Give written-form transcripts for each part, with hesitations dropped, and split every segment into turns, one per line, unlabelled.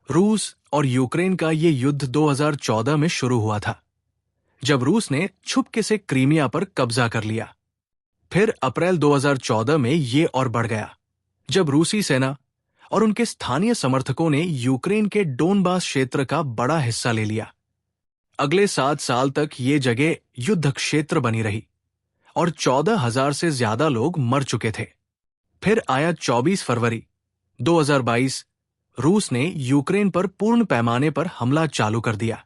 रूस और यूक्रेन का ये युद्ध 2014 में शुरू हुआ था, जब रूस ने छुपके से क्रीमिया पर कब्जा कर लिया। फिर अप्रैल 2014 में ये और बढ़ गया, जब रूसी सेना और उनके स्थानीय समर्थकों ने यूक्रेन के डोनबास क्षेत्र का बड़ा हिस्सा ले लिया। अगले 7 साल तक ये जगह युद्ध क्षेत्र बनी रही और 14,000 से ज्यादा लोग मर चुके थे। फिर आया 24 फरवरी 2022। रूस ने यूक्रेन पर पूर्ण पैमाने पर हमला चालू कर दिया।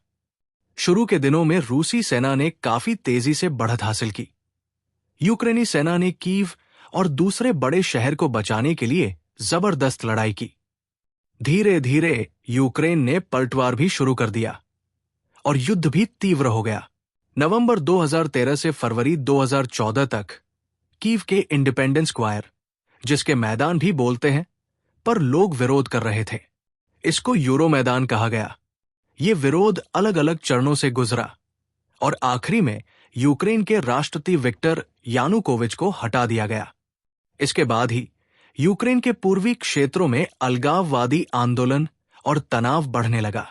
शुरू के दिनों में रूसी सेना ने काफी तेजी से बढ़त हासिल की। यूक्रेनी सेना ने कीव और दूसरे बड़े शहर को बचाने के लिए जबरदस्त लड़ाई की। धीरे धीरे यूक्रेन ने पलटवार भी शुरू कर दिया और युद्ध भी तीव्र हो गया। नवंबर 2013 से फरवरी 2014 तक कीव के इंडिपेंडेंस स्क्वायर, जिसके मैदान भी बोलते हैं, पर लोग विरोध कर रहे थे। इसको यूरो मैदान कहा गया। ये विरोध अलग अलग चरणों से गुजरा और आखिरी में यूक्रेन के राष्ट्रपति विक्टर यानुकोविच को हटा दिया गया। इसके बाद ही यूक्रेन के पूर्वी क्षेत्रों में अलगाववादी आंदोलन और तनाव बढ़ने लगा।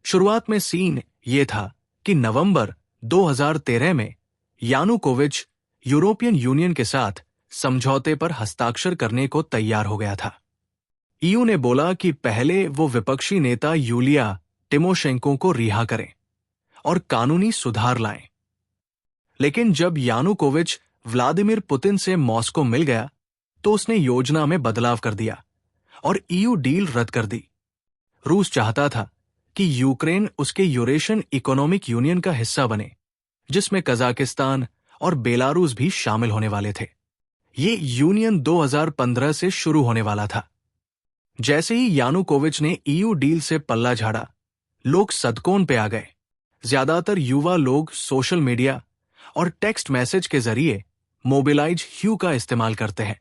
शुरुआत में सीन ये था कि नवंबर 2013 में यानुकोविच यूरोपियन यूनियन के साथ समझौते पर हस्ताक्षर करने को तैयार हो गया था। ईयू ने बोला कि पहले वो विपक्षी नेता यूलिया टिमोशेंको को रिहा करें और कानूनी सुधार लाएं। लेकिन जब यानुकोविच व्लादिमीर पुतिन से मॉस्को मिल गया, तो उसने योजना में बदलाव कर दिया और ईयू डील रद्द कर दी। रूस चाहता था कि यूक्रेन उसके यूरेशियन इकोनॉमिक यूनियन का हिस्सा बने, जिसमें कजाकिस्तान और बेलारूस भी शामिल होने वाले थे। ये यूनियन 2015 से शुरू होने वाला था। जैसे ही यानुकोविच ने ईयू डील से पल्ला झाड़ा, लोग सदकोन पे आ गए। ज्यादातर युवा लोग सोशल मीडिया और टेक्स्ट मैसेज के जरिए मोबिलाइज ह्यू का इस्तेमाल करते हैं।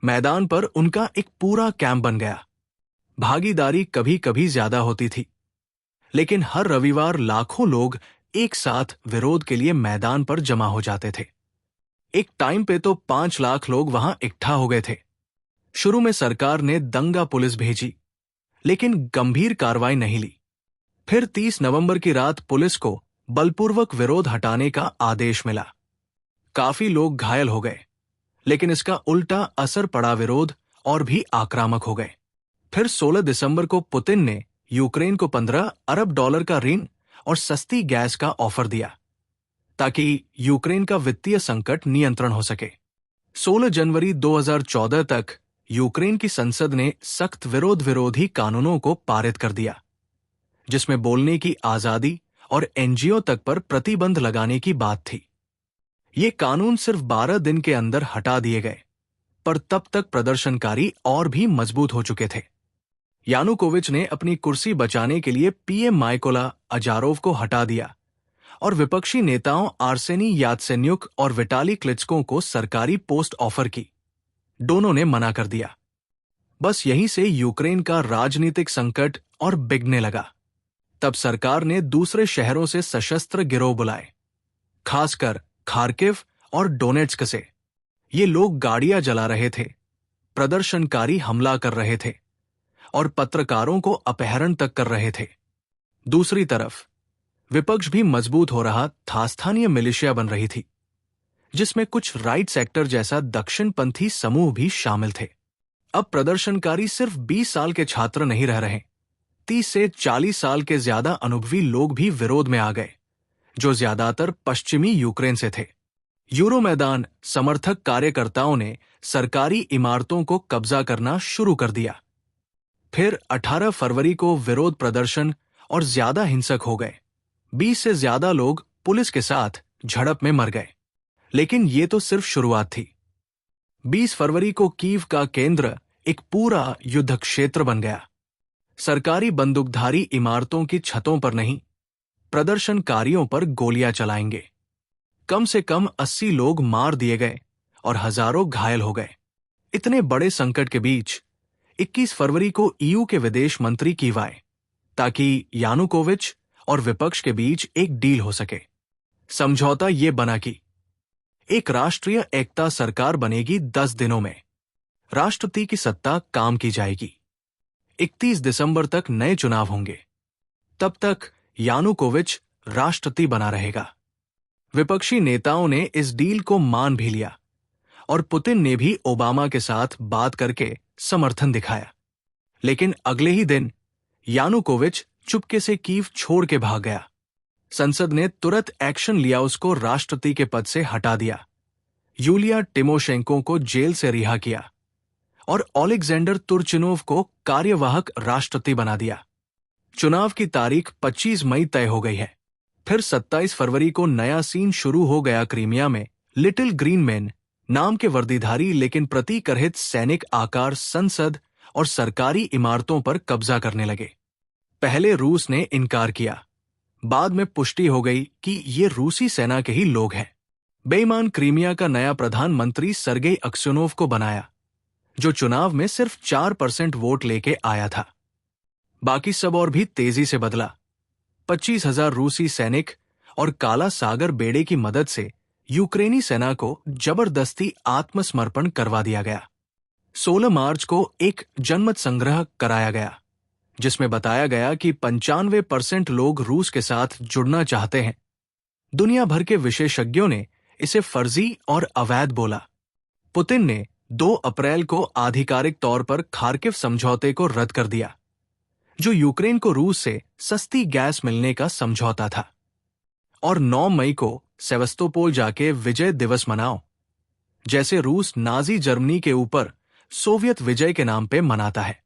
मैदान पर उनका एक पूरा कैंप बन गया। भागीदारी कभी कभी ज्यादा होती थी, लेकिन हर रविवार लाखों लोग एक साथ विरोध के लिए मैदान पर जमा हो जाते थे। एक टाइम पे तो 5 लाख लोग वहां इकट्ठा हो गए थे। शुरू में सरकार ने दंगा पुलिस भेजी, लेकिन गंभीर कार्रवाई नहीं ली। फिर 30 नवंबर की रात पुलिस को बलपूर्वक विरोध हटाने का आदेश मिला। काफी लोग घायल हो गए, लेकिन इसका उल्टा असर पड़ा, विरोध और भी आक्रामक हो गए। फिर 16 दिसंबर को पुतिन ने यूक्रेन को $15 अरब का ऋण और सस्ती गैस का ऑफर दिया, ताकि यूक्रेन का वित्तीय संकट नियंत्रण हो सके। 16 जनवरी 2014 तक यूक्रेन की संसद ने सख्त विरोधी कानूनों को पारित कर दिया, जिसमें बोलने की आजादी और एनजीओ तक पर प्रतिबंध लगाने की बात थी। ये कानून सिर्फ 12 दिन के अंदर हटा दिए गए, पर तब तक प्रदर्शनकारी और भी मजबूत हो चुके थे। यानुकोविच ने अपनी कुर्सी बचाने के लिए पीएम माइकोला अजारोव को हटा दिया और विपक्षी नेताओं आर्सेनी यात्सेन्युक और विटाली क्लिचको को सरकारी पोस्ट ऑफर की। दोनों ने मना कर दिया। बस यहीं से यूक्रेन का राजनीतिक संकट और बिगड़ने लगा। तब सरकार ने दूसरे शहरों से सशस्त्र गिरोह बुलाए, खासकर खार्किव और डोनेट्स्क से। ये लोग गाड़ियां जला रहे थे, प्रदर्शनकारी हमला कर रहे थे और पत्रकारों को अपहरण तक कर रहे थे। दूसरी तरफ विपक्ष भी मजबूत हो रहा था। स्थानीय मिलिशिया बन रही थी, जिसमें कुछ राइट सेक्टर जैसा दक्षिणपंथी समूह भी शामिल थे। अब प्रदर्शनकारी सिर्फ 20 साल के छात्र नहीं रह रहे। 30 से 40 साल के ज्यादा अनुभवी लोग भी विरोध में आ गए, जो ज्यादातर पश्चिमी यूक्रेन से थे। यूरो मैदान समर्थक कार्यकर्ताओं ने सरकारी इमारतों को कब्जा करना शुरू कर दिया। फिर 18 फरवरी को विरोध प्रदर्शन और ज्यादा हिंसक हो गए। 20 से ज्यादा लोग पुलिस के साथ झड़प में मर गए। लेकिन ये तो सिर्फ शुरुआत थी। 20 फरवरी को कीव का केंद्र एक पूरा युद्ध क्षेत्र बन गया। सरकारी बंदूकधारी इमारतों की छतों पर नहीं, प्रदर्शनकारियों पर गोलियां चलाएंगे। कम से कम 80 लोग मार दिए गए और हजारों घायल हो गए। इतने बड़े संकट के बीच 21 फरवरी को ईयू के विदेश मंत्री कीव आए, ताकि यानुकोविच और विपक्ष के बीच एक डील हो सके। समझौता ये बना कि एक राष्ट्रीय एकता सरकार बनेगी 10 दिनों में। राष्ट्रपति की सत्ता काम की जाएगी। 31 दिसंबर तक नए चुनाव होंगे। तब तक यानुकोविच राष्ट्रपति बना रहेगा। विपक्षी नेताओं ने इस डील को मान भी लिया और पुतिन ने भी ओबामा के साथ बात करके समर्थन दिखाया। लेकिन अगले ही दिन यानुकोविच चुपके से कीव छोड़ के भाग गया। संसद ने तुरंत एक्शन लिया, उसको राष्ट्रपति के पद से हटा दिया, यूलिया टिमोशेंको को जेल से रिहा किया और ओलेक्जेंडर तुर्चिनोव को कार्यवाहक राष्ट्रपति बना दिया। चुनाव की तारीख 25 मई तय हो गई है। फिर 27 फरवरी को नया सीन शुरू हो गया। क्रीमिया में लिटिल ग्रीन मैन नाम के वर्दीधारी लेकिन प्रतीकरहित सैनिक आकार संसद और सरकारी इमारतों पर कब्जा करने लगे। पहले रूस ने इनकार किया, बाद में पुष्टि हो गई कि ये रूसी सेना के ही लोग हैं। बेईमान क्रीमिया का नया प्रधानमंत्री सरगेई अक्स्योनोव को बनाया, जो चुनाव में सिर्फ 4% वोट लेके आया था। बाकी सब और भी तेजी से बदला। 25,000 रूसी सैनिक और काला सागर बेड़े की मदद से यूक्रेनी सेना को जबरदस्ती आत्मसमर्पण करवा दिया गया। 16 मार्च को एक जनमत संग्रह कराया गया, जिसमें बताया गया कि 95% लोग रूस के साथ जुड़ना चाहते हैं। दुनिया भर के विशेषज्ञों ने इसे फर्जी और अवैध बोला। पुतिन ने 2 अप्रैल को आधिकारिक तौर पर खार्किव समझौते को रद्द कर दिया, जो यूक्रेन को रूस से सस्ती गैस मिलने का समझौता था। और 9 मई को सेवस्तोपोल जाके विजय दिवस मनाओ, जैसे रूस नाजी जर्मनी के ऊपर सोवियत विजय के नाम पे मनाता है।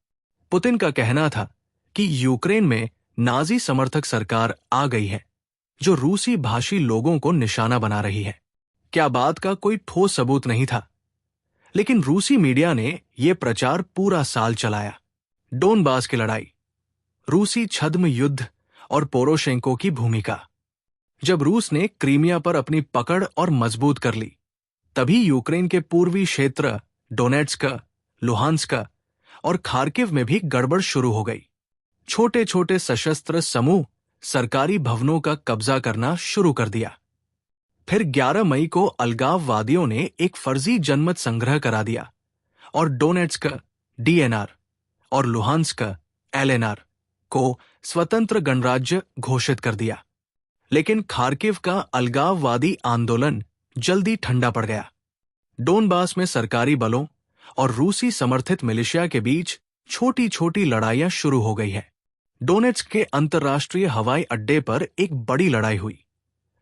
पुतिन का कहना था कि यूक्रेन में नाजी समर्थक सरकार आ गई है, जो रूसी भाषी लोगों को निशाना बना रही है। क्या बात का कोई ठोस सबूत नहीं था, लेकिन रूसी मीडिया ने यह प्रचार पूरा साल चलाया। डोनबास की लड़ाई, रूसी छद्म युद्ध और पोरोशेंको की भूमिका। जब रूस ने क्रीमिया पर अपनी पकड़ और मजबूत कर ली, तभी यूक्रेन के पूर्वी क्षेत्र डोनेट्स्क, लुहांस्क और खार्किव में भी गड़बड़ शुरू हो गई। छोटे छोटे सशस्त्र समूह सरकारी भवनों का कब्जा करना शुरू कर दिया। फिर 11 मई को अलगाववादियों ने एक फर्जी जनमत संग्रह करा दिया और डोनेट्स्क डीएनआर और लुहांस्क एलएनआर को स्वतंत्र गणराज्य घोषित कर दिया। लेकिन खार्किव का अलगाववादी आंदोलन जल्दी ठंडा पड़ गया। डोनबास में सरकारी बलों और रूसी समर्थित मिलिशिया के बीच छोटी छोटी लड़ाइयां शुरू हो गई है। डोनेट्स्क के अंतर्राष्ट्रीय हवाई अड्डे पर एक बड़ी लड़ाई हुई,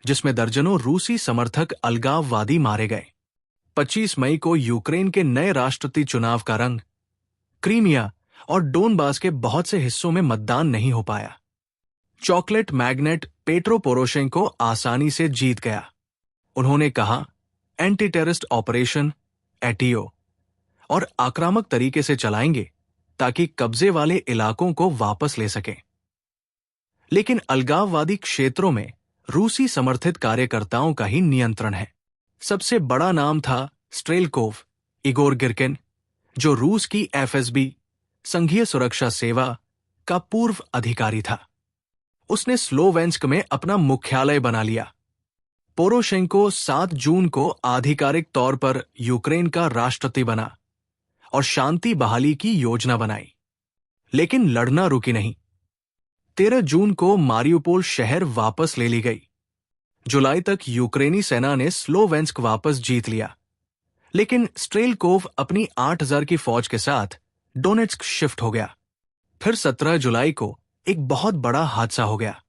जिसमें दर्जनों रूसी समर्थक अलगाववादी मारे गए। 25 मई को यूक्रेन के नए राष्ट्रपति चुनाव का रंग। क्रीमिया और डोनबास के बहुत से हिस्सों में मतदान नहीं हो पाया। चॉकलेट मैग्नेट पेट्रो पोरोशेंको आसानी से जीत गया। उन्होंने कहा, एंटी टेररिस्ट ऑपरेशन एटीओ और आक्रामक तरीके से चलाएंगे ताकि कब्जे वाले इलाकों को वापस ले सकें। लेकिन अलगाववादी क्षेत्रों में रूसी समर्थित कार्यकर्ताओं का ही नियंत्रण है। सबसे बड़ा नाम था स्ट्रेलकोव इगोर गिरकिन, जो रूस की एफएसबी संघीय सुरक्षा सेवा का पूर्व अधिकारी था। उसने स्लोवेंस्क में अपना मुख्यालय बना लिया। पोरोशेंको 7 जून को आधिकारिक तौर पर यूक्रेन का राष्ट्रपति बना और शांति बहाली की योजना बनाई। लेकिन लड़ना रुकी नहीं। 13 जून को मारियुपोल शहर वापस ले ली गई। जुलाई तक यूक्रेनी सेना ने स्लोवेंस्क वापस जीत लिया, लेकिन स्ट्रेलकोव अपनी 8,000 की फौज के साथ डोनेट्स्क शिफ्ट हो गया। फिर 17 जुलाई को एक बहुत बड़ा हादसा हो गया।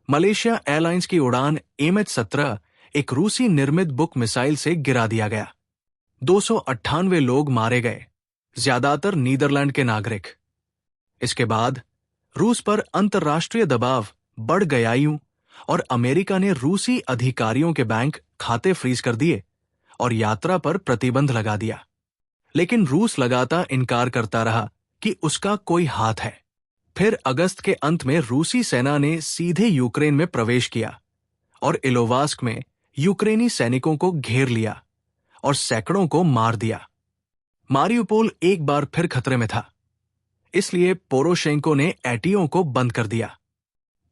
मलेशिया एयरलाइंस की उड़ान MH17 एक रूसी निर्मित बुक मिसाइल से गिरा दिया गया। 298 लोग मारे गए, ज्यादातर नीदरलैंड के नागरिक। इसके बाद रूस पर अंतर्राष्ट्रीय दबाव बढ़ गया और अमेरिका ने रूसी अधिकारियों के बैंक खाते फ्रीज कर दिए और यात्रा पर प्रतिबंध लगा दिया। लेकिन रूस लगातार इनकार करता रहा कि उसका कोई हाथ है। फिर अगस्त के अंत में रूसी सेना ने सीधे यूक्रेन में प्रवेश किया और इलोवास्क में यूक्रेनी सैनिकों को घेर लिया और सैकड़ों को मार दिया। मारियुपोल एक बार फिर खतरे में था, इसलिए पोरोशेंको ने एटीओ को बंद कर दिया।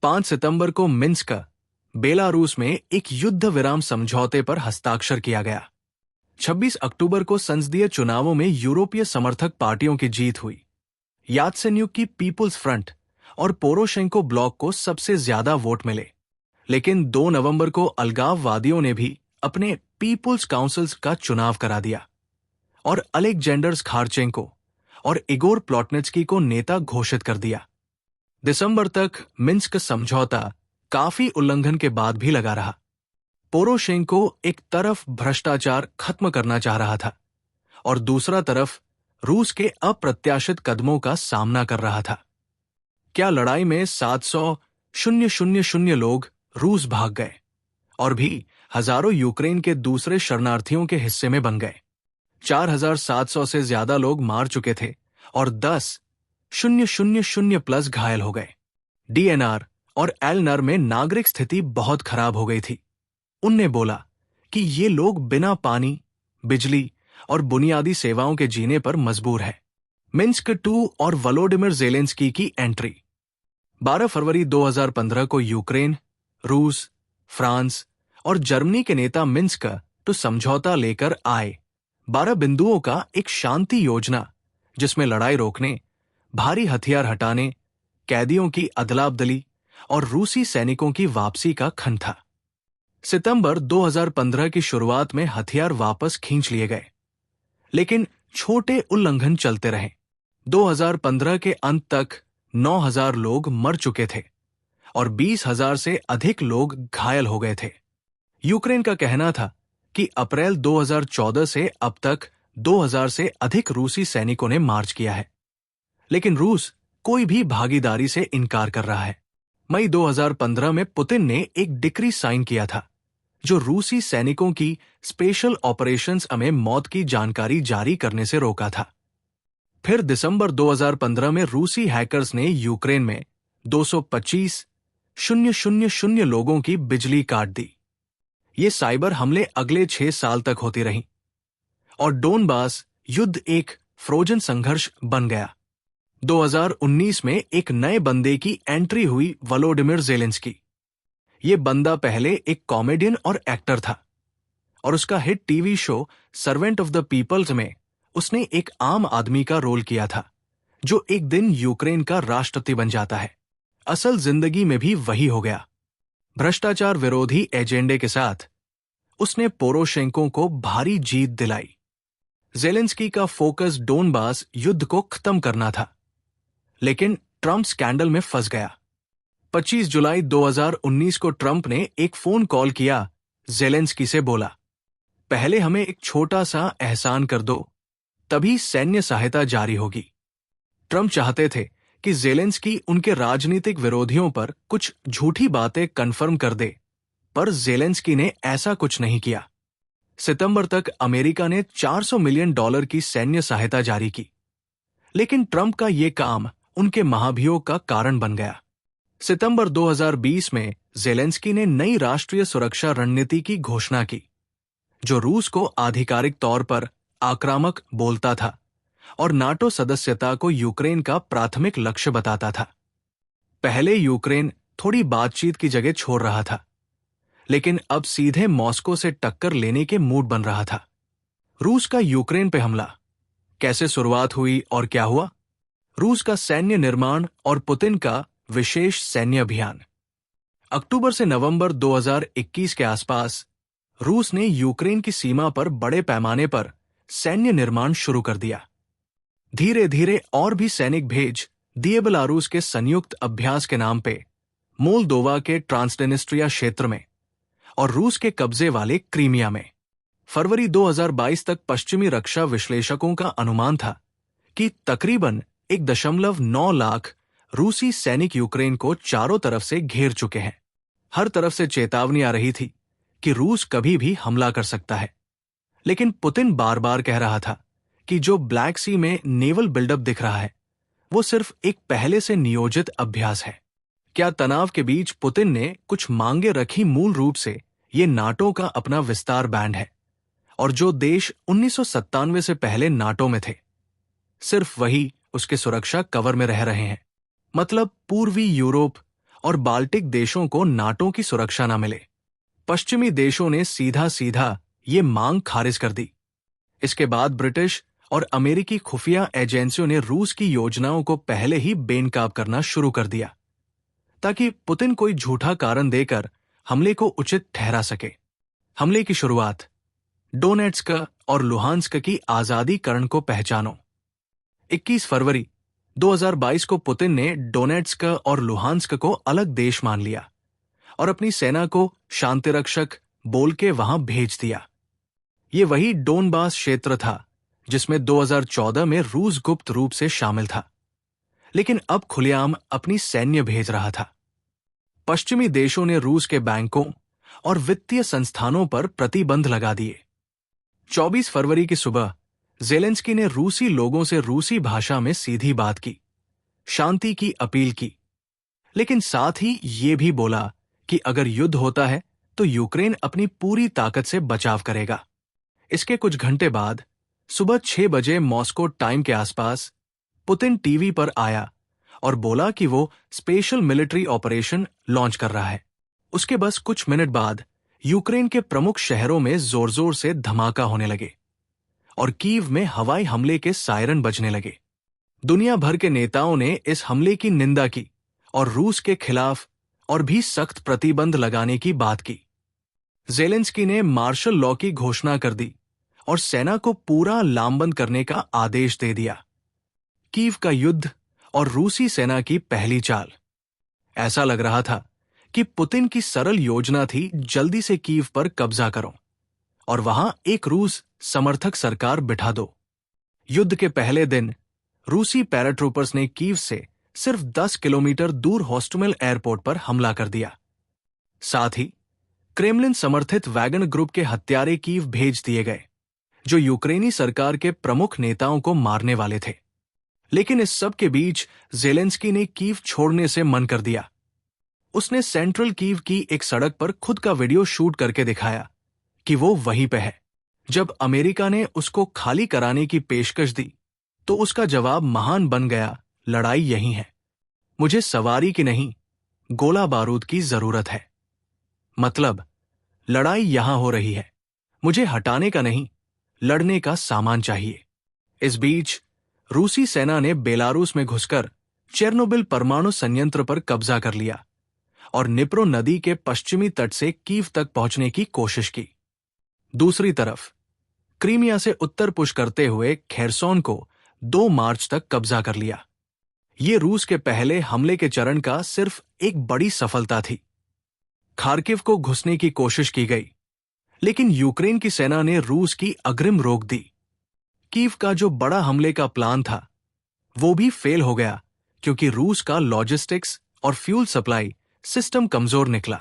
5 सितंबर को मिन्स्क, बेलारूस में एक युद्ध विराम समझौते पर हस्ताक्षर किया गया। 26 अक्टूबर को संसदीय चुनावों में यूरोपीय समर्थक पार्टियों की जीत हुई। यात्सेन्युक की पीपुल्स फ्रंट और पोरोशेंको ब्लॉक को सबसे ज्यादा वोट मिले। लेकिन 2 नवंबर को अलगाववादियों ने भी अपने पीपुल्स काउंसिल्स का चुनाव करा दिया और अलेक्जेंडर स्खारचेंको और इगोर प्लॉटनित्स्की को नेता घोषित कर दिया। दिसंबर तक मिन्स्क समझौता काफी उल्लंघन के बाद भी लगा रहा। पोरोशेंको एक तरफ भ्रष्टाचार खत्म करना चाह रहा था और दूसरा तरफ रूस के अप्रत्याशित कदमों का सामना कर रहा था। क्या लड़ाई में 700,000 लोग रूस भाग गए और भी हजारों यूक्रेन के दूसरे शरणार्थियों के हिस्से में बन गए। 4,700 से ज्यादा लोग मार चुके थे और 10,000+ घायल हो गए। डीएनआर और एलनर में नागरिक स्थिति बहुत खराब हो गई थी। उनने बोला कि ये लोग बिना पानी, बिजली और बुनियादी सेवाओं के जीने पर मजबूर है। मिन्स्क 2 और वोलोडिमिर ज़ेलेंस्की की एंट्री। 12 फरवरी 2015 को यूक्रेन, रूस, फ्रांस और जर्मनी के नेता मिन्स्क तो समझौता लेकर आए। 12 बिंदुओं का एक शांति योजना जिसमें लड़ाई रोकने, भारी हथियार हटाने, कैदियों की अदला-बदली और रूसी सैनिकों की वापसी का खंड था। सितंबर 2015 की शुरुआत में हथियार वापस खींच लिए गए, लेकिन छोटे उल्लंघन चलते रहे। 2015 के अंत तक 9,000 लोग मर चुके थे और 20,000 से अधिक लोग घायल हो गए थे। यूक्रेन का कहना था कि अप्रैल 2014 से अब तक 2,000 से अधिक रूसी सैनिकों ने मार्च किया है, लेकिन रूस कोई भी भागीदारी से इनकार कर रहा है। मई 2015 में पुतिन ने एक डिक्री साइन किया था जो रूसी सैनिकों की स्पेशल ऑपरेशंस में मौत की जानकारी जारी करने से रोका था। फिर दिसंबर 2015 में रूसी हैकर्स ने यूक्रेन में 225,000 लोगों की बिजली काट दी। ये साइबर हमले अगले 6 साल तक होती रहीं और डोनबास युद्ध एक फ्रोजन संघर्ष बन गया। 2019 में एक नए बंदे की एंट्री हुई, वोलोडिमिर ज़ेलेंस्की। ये बंदा पहले एक कॉमेडियन और एक्टर था और उसका hit TV show servant of the peoples में उसने एक आम आदमी का रोल किया था जो एक दिन यूक्रेन का राष्ट्रपति बन जाता है। असल जिंदगी में भी वही हो गया। भ्रष्टाचार विरोधी एजेंडे के साथ उसने पोरोशेंको को भारी जीत दिलाई। ज़ेलेंस्की का फोकस डोनबास युद्ध को खत्म करना था, लेकिन ट्रंप स्कैंडल में फंस गया। 25 जुलाई 2019 को ट्रंप ने एक फोन कॉल किया। ज़ेलेंस्की से बोला, पहले हमें एक छोटा सा एहसान कर दो, तभी सैन्य सहायता जारी होगी। ट्रंप चाहते थे कि ज़ेलेंस्की उनके राजनीतिक विरोधियों पर कुछ झूठी बातें कन्फर्म कर दे, पर ज़ेलेंस्की ने ऐसा कुछ नहीं किया। सितंबर तक अमेरिका ने $400 मिलियन की सैन्य सहायता जारी की, लेकिन ट्रंप का ये काम उनके महाभियोग का कारण बन गया। सितंबर 2020 में ज़ेलेंस्की ने नई राष्ट्रीय सुरक्षा रणनीति की घोषणा की, जो रूस को आधिकारिक तौर पर आक्रामक बोलता था और नाटो सदस्यता को यूक्रेन का प्राथमिक लक्ष्य बताता था। पहले यूक्रेन थोड़ी बातचीत की जगह छोड़ रहा था, लेकिन अब सीधे मॉस्को से टक्कर लेने के मूड बन रहा था। रूस का यूक्रेन पे हमला कैसे शुरुआत हुई और क्या हुआ? रूस का सैन्य निर्माण और पुतिन का विशेष सैन्य अभियान। अक्टूबर से नवंबर 2021 के आसपास रूस ने यूक्रेन की सीमा पर बड़े पैमाने पर सैन्य निर्माण शुरू कर दिया। धीरे धीरे और भी सैनिक भेज दिए। बेलारूस के संयुक्त अभ्यास के नाम पे मोल्दोवा के ट्रांसनिस्ट्रिया क्षेत्र में और रूस के कब्जे वाले क्रीमिया में। फरवरी 2022 तक पश्चिमी रक्षा विश्लेषकों का अनुमान था कि तकरीबन 1.9 लाख रूसी सैनिक यूक्रेन को चारों तरफ से घेर चुके हैं। हर तरफ से चेतावनी आ रही थी कि रूस कभी भी हमला कर सकता है, लेकिन पुतिन बार बार कह रहा था कि जो ब्लैक सी में नेवल बिल्डअप दिख रहा है वो सिर्फ एक पहले से नियोजित अभ्यास है। क्या तनाव के बीच पुतिन ने कुछ मांगे रखी? मूल रूप से ये नाटो का अपना विस्तार बैंड है और जो देश 1997 से पहले नाटो में थे, सिर्फ वही उसके सुरक्षा कवर में रह रहे हैं। मतलब पूर्वी यूरोप और बाल्टिक देशों को नाटो की सुरक्षा न मिले। पश्चिमी देशों ने सीधा सीधा ये मांग खारिज कर दी। इसके बाद ब्रिटिश और अमेरिकी खुफिया एजेंसियों ने रूस की योजनाओं को पहले ही बेनकाब करना शुरू कर दिया, ताकि पुतिन कोई झूठा कारण देकर हमले को उचित ठहरा सके। हमले की शुरुआत। डोनेट्स्क और लुहांस्क की आजादीकरण को पहचानो। 21 फरवरी 2022 को पुतिन ने डोनेट्स्क और लुहांस्क को अलग देश मान लिया और अपनी सेना को शांतिरक्षक बोल के वहां भेज दिया। ये वही डोनबास क्षेत्र था जिसमें 2014 में रूस गुप्त रूप से शामिल था, लेकिन अब खुलेआम अपनी सैन्य भेज रहा था। पश्चिमी देशों ने रूस के बैंकों और वित्तीय संस्थानों पर प्रतिबंध लगा दिए। 24 फरवरी की सुबह ज़ेलेंस्की ने रूसी लोगों से रूसी भाषा में सीधी बात की, शांति की अपील की, लेकिन साथ ही ये भी बोला कि अगर युद्ध होता है तो यूक्रेन अपनी पूरी ताकत से बचाव करेगा। इसके कुछ घंटे बाद सुबह 6 बजे मॉस्को टाइम के आसपास पुतिन टीवी पर आया और बोला कि वो स्पेशल मिलिट्री ऑपरेशन लॉन्च कर रहा है। उसके बस कुछ मिनट बाद यूक्रेन के प्रमुख शहरों में जोर जोर से धमाका होने लगे और कीव में हवाई हमले के सायरन बजने लगे। दुनिया भर के नेताओं ने इस हमले की निंदा की और रूस के खिलाफ और भी सख्त प्रतिबंध लगाने की बात की। ज़ेलेंस्की ने मार्शल लॉ की घोषणा कर दी और सेना को पूरा लामबंद करने का आदेश दे दिया। कीव का युद्ध और रूसी सेना की पहली चाल। ऐसा लग रहा था कि पुतिन की सरल योजना थी, जल्दी से कीव पर कब्जा करो और वहां एक रूस समर्थक सरकार बिठा दो। युद्ध के पहले दिन रूसी पैराट्रूपर्स ने कीव से सिर्फ 10 किलोमीटर दूर होस्टमिल एयरपोर्ट पर हमला कर दिया। साथ ही क्रेमलिन समर्थित वैगन ग्रुप के हत्यारे कीव भेज दिए गए, जो यूक्रेनी सरकार के प्रमुख नेताओं को मारने वाले थे। लेकिन इस सब के बीच ज़ेलेंस्की ने कीव छोड़ने से मन कर दिया। उसने सेंट्रल कीव की एक सड़क पर खुद का वीडियो शूट करके दिखाया कि वो वहीं पे है। जब अमेरिका ने उसको खाली कराने की पेशकश दी तो उसका जवाब महान बन गया, लड़ाई यहीं है, मुझे सवारी की नहीं, गोला बारूद की जरूरत है। मतलब लड़ाई यहां हो रही है, मुझे हटाने का नहीं, लड़ने का सामान चाहिए। इस बीच रूसी सेना ने बेलारूस में घुसकर चेरनोबिल परमाणु संयंत्र पर कब्जा कर लिया और निप्रो नदी के पश्चिमी तट से कीव तक पहुंचने की कोशिश की। दूसरी तरफ क्रीमिया से उत्तर पुश करते हुए खेरसोन को 2 मार्च तक कब्जा कर लिया। ये रूस के पहले हमले के चरण का सिर्फ एक बड़ी सफलता थी। खार्किव को घुसने की कोशिश की गई, लेकिन यूक्रेन की सेना ने रूस की अग्रिम रोक दी। कीव का जो बड़ा हमले का प्लान था वो भी फेल हो गया, क्योंकि रूस का लॉजिस्टिक्स और फ्यूल सप्लाई सिस्टम कमजोर निकला।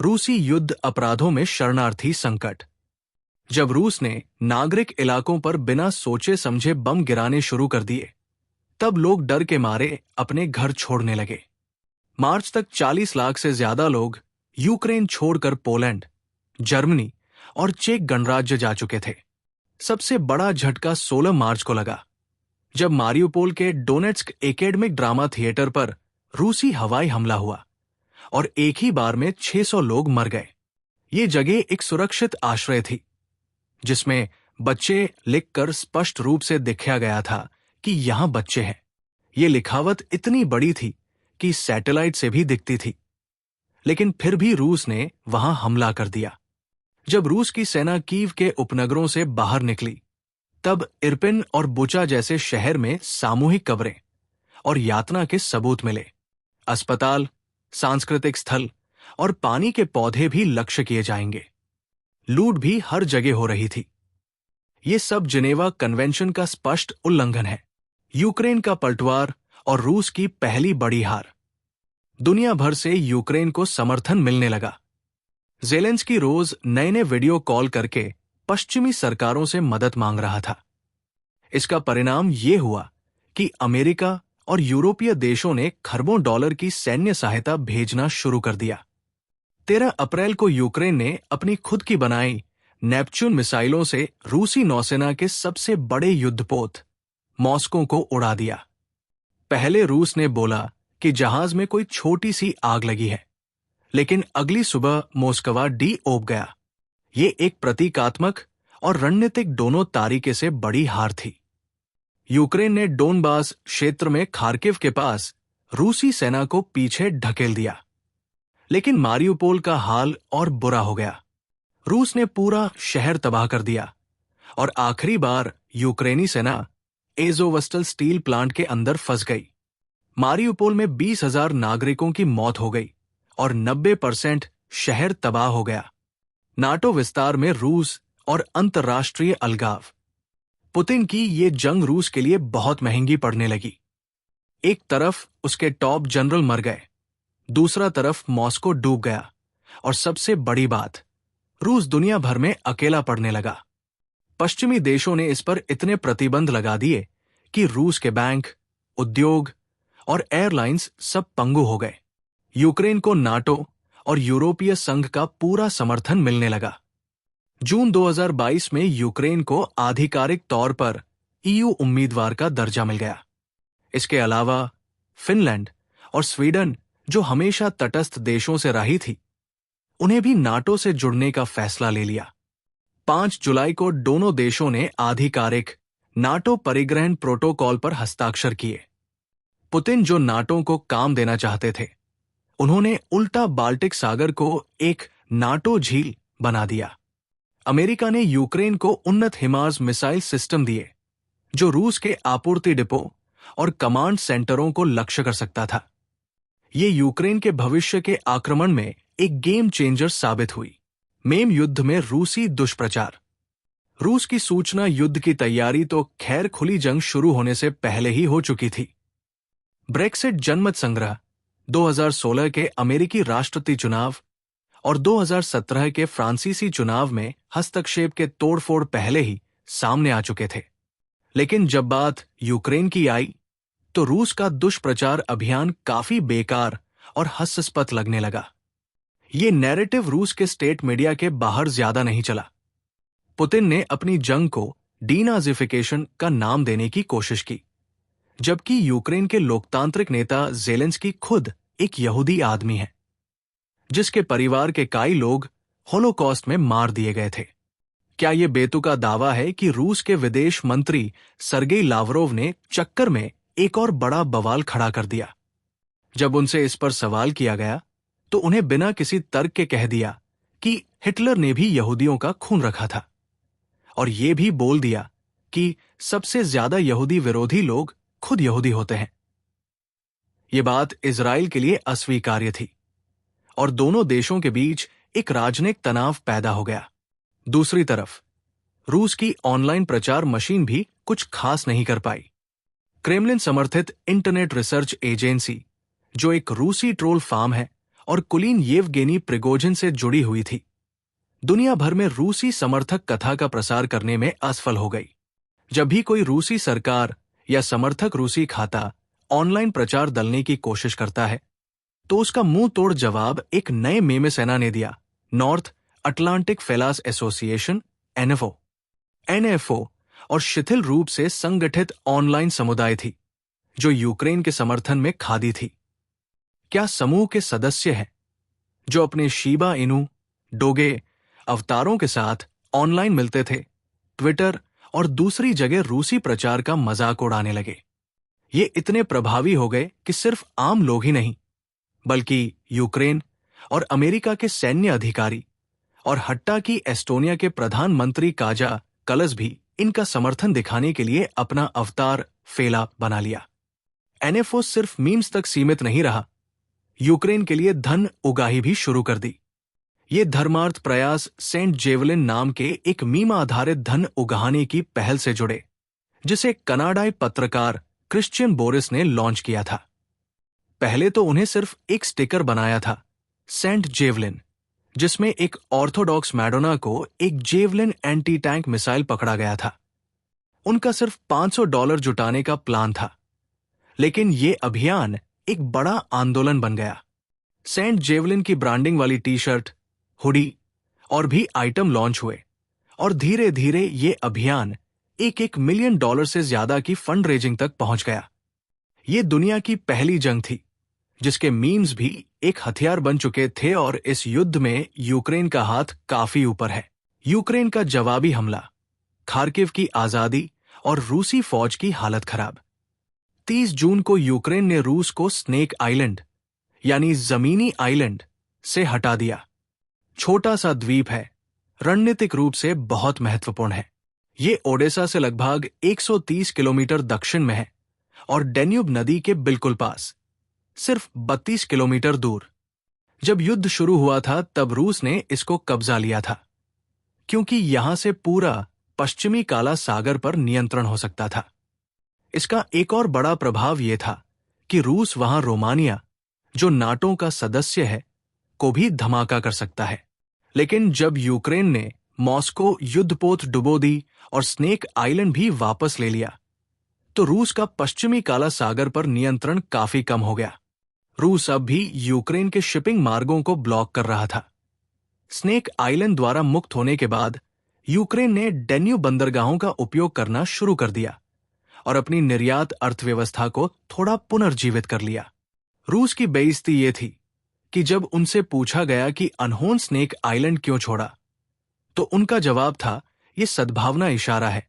रूसी युद्ध अपराधों में शरणार्थी संकट। जब रूस ने नागरिक इलाकों पर बिना सोचे समझे बम गिराने शुरू कर दिए, तब लोग डर के मारे अपने घर छोड़ने लगे। मार्च तक 40 लाख से ज्यादा लोग यूक्रेन छोड़कर पोलैंड, जर्मनी और चेक गणराज्य जा चुके थे। सबसे बड़ा झटका 16 मार्च को लगा, जब मारियुपोल के डोनेट्स्क एकेडमिक ड्रामा थिएटर पर रूसी हवाई हमला हुआ और एक ही बार में 600 लोग मर गए। ये जगह एक सुरक्षित आश्रय थी, जिसमें बच्चे लिखकर स्पष्ट रूप से दिखाया गया था कि यहां बच्चे हैं। ये लिखावट इतनी बड़ी थी कि सैटेलाइट से भी दिखती थी। लेकिन फिर भी रूस ने वहां हमला कर दिया। जब रूस की सेना कीव के उपनगरों से बाहर निकली, तब इरपिन और बुचा जैसे शहर में सामूहिक कब्रें और यातना के सबूत मिले। अस्पताल, सांस्कृतिक स्थल और पानी के पौधे भी लक्ष्य किए जाएंगे। लूट भी हर जगह हो रही थी। ये सब जिनेवा कन्वेंशन का स्पष्ट उल्लंघन है। यूक्रेन का पलटवार और रूस की पहली बड़ी हार। दुनिया भर से यूक्रेन को समर्थन मिलने लगा। ज़ेलेंस्की रोज नए नए वीडियो कॉल करके पश्चिमी सरकारों से मदद मांग रहा था। इसका परिणाम ये हुआ कि अमेरिका और यूरोपीय देशों ने खरबों डॉलर की सैन्य सहायता भेजना शुरू कर दिया। 13 अप्रैल को यूक्रेन ने अपनी खुद की बनाई नेपच्यून मिसाइलों से रूसी नौसेना के सबसे बड़े युद्धपोत मॉस्को को उड़ा दिया। पहले रूस ने बोला कि जहाज में कोई छोटी सी आग लगी है, लेकिन अगली सुबह मोस्कवा उब गया। ये एक प्रतीकात्मक और रणनीतिक दोनों तरीके से बड़ी हार थी। यूक्रेन ने डोनबास क्षेत्र में खार्किव के पास रूसी सेना को पीछे ढकेल दिया, लेकिन मारियुपोल का हाल और बुरा हो गया। रूस ने पूरा शहर तबाह कर दिया और आखिरी बार यूक्रेनी सेना एजोवस्टल स्टील प्लांट के अंदर फंस गई। मारियुपोल में 20,000 नागरिकों की मौत हो गई और 90% शहर तबाह हो गया। नाटो विस्तार में रूस और अंतर्राष्ट्रीय अलगाव। पुतिन की ये जंग रूस के लिए बहुत महंगी पड़ने लगी। एक तरफ उसके टॉप जनरल मर गए, दूसरा तरफ मॉस्को डूब गया और सबसे बड़ी बात, रूस दुनिया भर में अकेला पड़ने लगा। पश्चिमी देशों ने इस पर इतने प्रतिबंध लगा दिए कि रूस के बैंक, उद्योग और एयरलाइंस सब पंगु हो गए। यूक्रेन को नाटो और यूरोपीय संघ का पूरा समर्थन मिलने लगा। जून 2022 में यूक्रेन को आधिकारिक तौर पर ईयू उम्मीदवार का दर्जा मिल गया। इसके अलावा फिनलैंड और स्वीडन, जो हमेशा तटस्थ देशों से रही थी, उन्हें भी नाटो से जुड़ने का फैसला ले लिया। 5 जुलाई को दोनों देशों ने आधिकारिक नाटो परिग्रहण प्रोटोकॉल पर हस्ताक्षर किए। पुतिन जो नाटो को काम देना चाहते थे, उन्होंने उल्टा बाल्टिक सागर को एक नाटो झील बना दिया। अमेरिका ने यूक्रेन को उन्नत हिमार्स मिसाइल सिस्टम दिए, जो रूस के आपूर्ति डिपो और कमांड सेंटरों को लक्ष्य कर सकता था। ये यूक्रेन के भविष्य के आक्रमण में एक गेम चेंजर साबित हुई। मेम युद्ध में रूसी दुष्प्रचार। रूस की सूचना युद्ध की तैयारी तो खैर खुली जंग शुरू होने से पहले ही हो चुकी थी। ब्रेक्सिट जनमत संग्रह, 2016 के अमेरिकी राष्ट्रपति चुनाव और 2017 के फ्रांसीसी चुनाव में हस्तक्षेप के तोड़फोड़ पहले ही सामने आ चुके थे। लेकिन जब बात यूक्रेन की आई तो रूस का दुष्प्रचार अभियान काफी बेकार और हास्यास्पद लगने लगा। ये नैरेटिव रूस के स्टेट मीडिया के बाहर ज्यादा नहीं चला। पुतिन ने अपनी जंग को डीनाजिफिकेशन का नाम देने की कोशिश की, जबकि यूक्रेन के लोकतांत्रिक नेता ज़ेलेंस्की खुद एक यहूदी आदमी है, जिसके परिवार के कई लोग होलोकॉस्ट में मार दिए गए थे। क्या यह बेतुका दावा है कि रूस के विदेश मंत्री सर्गेई लावरोव ने चक्कर में एक और बड़ा बवाल खड़ा कर दिया। जब उनसे इस पर सवाल किया गया तो उन्हें बिना किसी तर्क के कह दिया कि हिटलर ने भी यहूदियों का खून रखा था, और ये भी बोल दिया कि सबसे ज्यादा यहूदी विरोधी लोग खुद यहूदी होते हैं। ये बात इजराइल के लिए अस्वीकार्य थी और दोनों देशों के बीच एक राजनयिक तनाव पैदा हो गया। दूसरी तरफ रूस की ऑनलाइन प्रचार मशीन भी कुछ खास नहीं कर पाई। क्रेमलिन समर्थित इंटरनेट रिसर्च एजेंसी, जो एक रूसी ट्रोल फार्म है और कुलीन येवगेनी प्रिगोजिन से जुड़ी हुई थी, दुनिया भर में रूसी समर्थक कथा का प्रसार करने में असफल हो गई। जब भी कोई रूसी सरकार या समर्थक रूसी खाता ऑनलाइन प्रचार दलने की कोशिश करता है, तो उसका मुंह तोड़ जवाब एक नए मेमे सेना ने दिया, north Atlantic fellas association NFO और शिथिल रूप से संगठित ऑनलाइन समुदाय थी, जो यूक्रेन के समर्थन में खादी थी। क्या समूह के सदस्य हैं जो अपने शीबा इनू, डोगे अवतारों के साथ ऑनलाइन मिलते थे, ट्विटर और दूसरी जगह रूसी प्रचार का मजाक उड़ाने लगे। ये इतने प्रभावी हो गए कि सिर्फ आम लोग ही नहीं, बल्कि यूक्रेन और अमेरिका के सैन्य अधिकारी और हट्टा की एस्टोनिया के प्रधानमंत्री काजा कलस भी इनका समर्थन दिखाने के लिए अपना अवतार फेला बना लिया। एनएफओ सिर्फ मीम्स तक सीमित नहीं रहा, यूक्रेन के लिए धन उगाही भी शुरू कर दी। ये धर्मार्थ प्रयास सेंट जेवलिन नाम के एक मीम आधारित धन उगाहने की पहल से जुड़े, जिसे कनाडाई पत्रकार क्रिश्चियन बोरिस ने लॉन्च किया था। पहले तो उन्हें सिर्फ एक स्टिकर बनाया था, सेंट जेवलिन, जिसमें एक ऑर्थोडॉक्स मैडोना को एक जेवलिन एंटी टैंक मिसाइल पकड़ा गया था। उनका सिर्फ $500 जुटाने का प्लान था, लेकिन ये अभियान एक बड़ा आंदोलन बन गया। सेंट जेवलिन की ब्रांडिंग वाली टी शर्ट, हुडी और भी आइटम लॉन्च हुए और धीरे धीरे ये अभियान $1 मिलियन से ज्यादा की फंड रेजिंग तक पहुंच गया। ये दुनिया की पहली जंग थी जिसके मीम्स भी एक हथियार बन चुके थे और इस युद्ध में यूक्रेन का हाथ काफी ऊपर है। यूक्रेन का जवाबी हमला, खार्किव की आजादी और रूसी फौज की हालत खराब। 30 जून को यूक्रेन ने रूस को स्नेक आइलैंड यानी जमीनी आइलैंड से हटा दिया। छोटा सा द्वीप है, रणनीतिक रूप से बहुत महत्वपूर्ण है। ये ओडेसा से लगभग 130 किलोमीटर दक्षिण में है और डेन्यूब नदी के बिल्कुल पास, सिर्फ 32 किलोमीटर दूर। जब युद्ध शुरू हुआ था तब रूस ने इसको कब्जा लिया था, क्योंकि यहां से पूरा पश्चिमी काला सागर पर नियंत्रण हो सकता था। इसका एक और बड़ा प्रभाव यह था कि रूस वहां रोमानिया, जो नाटो का सदस्य है, को भी धमाका कर सकता है। लेकिन जब यूक्रेन ने मॉस्को युद्धपोत डुबो दी और स्नेक आइलैंड भी वापस ले लिया, तो रूस का पश्चिमी काला सागर पर नियंत्रण काफी कम हो गया। रूस अब भी यूक्रेन के शिपिंग मार्गों को ब्लॉक कर रहा था। स्नेक आइलैंड द्वारा मुक्त होने के बाद यूक्रेन ने डेन्यूब बंदरगाहों का उपयोग करना शुरू कर दिया और अपनी निर्यात अर्थव्यवस्था को थोड़ा पुनर्जीवित कर लिया। रूस की बेइज्जती ये थी कि जब उनसे पूछा गया कि अनहोन स्नेक आइलैंड क्यों छोड़ा, तो उनका जवाब था, ये सद्भावना इशारा है,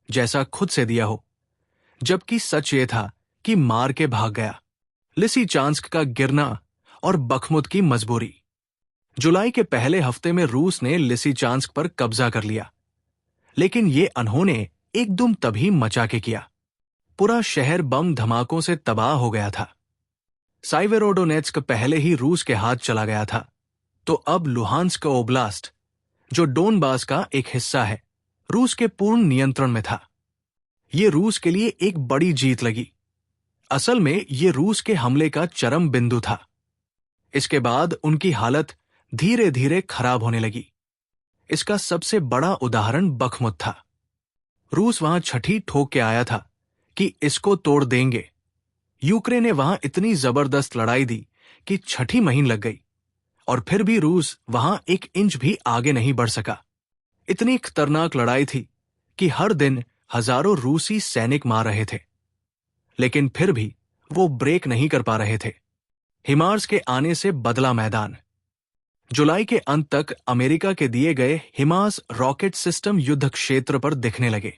जैसा खुद से दिया हो। जबकि सच ये था कि मार के भाग गया। लिसिचांस्क का गिरना और बखमुत की मजबूरी। जुलाई के पहले हफ्ते में रूस ने लिसिचांस्क पर कब्जा कर लिया, लेकिन ये अनहोने एकदम तभी मचा के किया। पूरा शहर बम धमाकों से तबाह हो गया था। साइवेरोडोनेत्स्क पहले ही रूस के हाथ चला गया था, तो अब लुहांस्क ओब्लास्ट, जो डोनबास का एक हिस्सा है, रूस के पूर्ण नियंत्रण में था। ये रूस के लिए एक बड़ी जीत लगी। असल में ये रूस के हमले का चरम बिंदु था। इसके बाद उनकी हालत धीरे धीरे खराब होने लगी। इसका सबसे बड़ा उदाहरण बखमुत था। रूस वहां छठी ठोक के आया था कि इसको तोड़ देंगे। यूक्रेन ने वहां इतनी जबरदस्त लड़ाई दी कि छठी महीन लग गई, और फिर भी रूस वहां 1 इंच भी आगे नहीं बढ़ सका। इतनी खतरनाक लड़ाई थी कि हर दिन हजारों रूसी सैनिक मार रहे थे, लेकिन फिर भी वो ब्रेक नहीं कर पा रहे थे। हिमार्स के आने से बदला मैदान। जुलाई के अंत तक अमेरिका के दिए गए हिमास रॉकेट सिस्टम युद्ध क्षेत्र पर दिखने लगे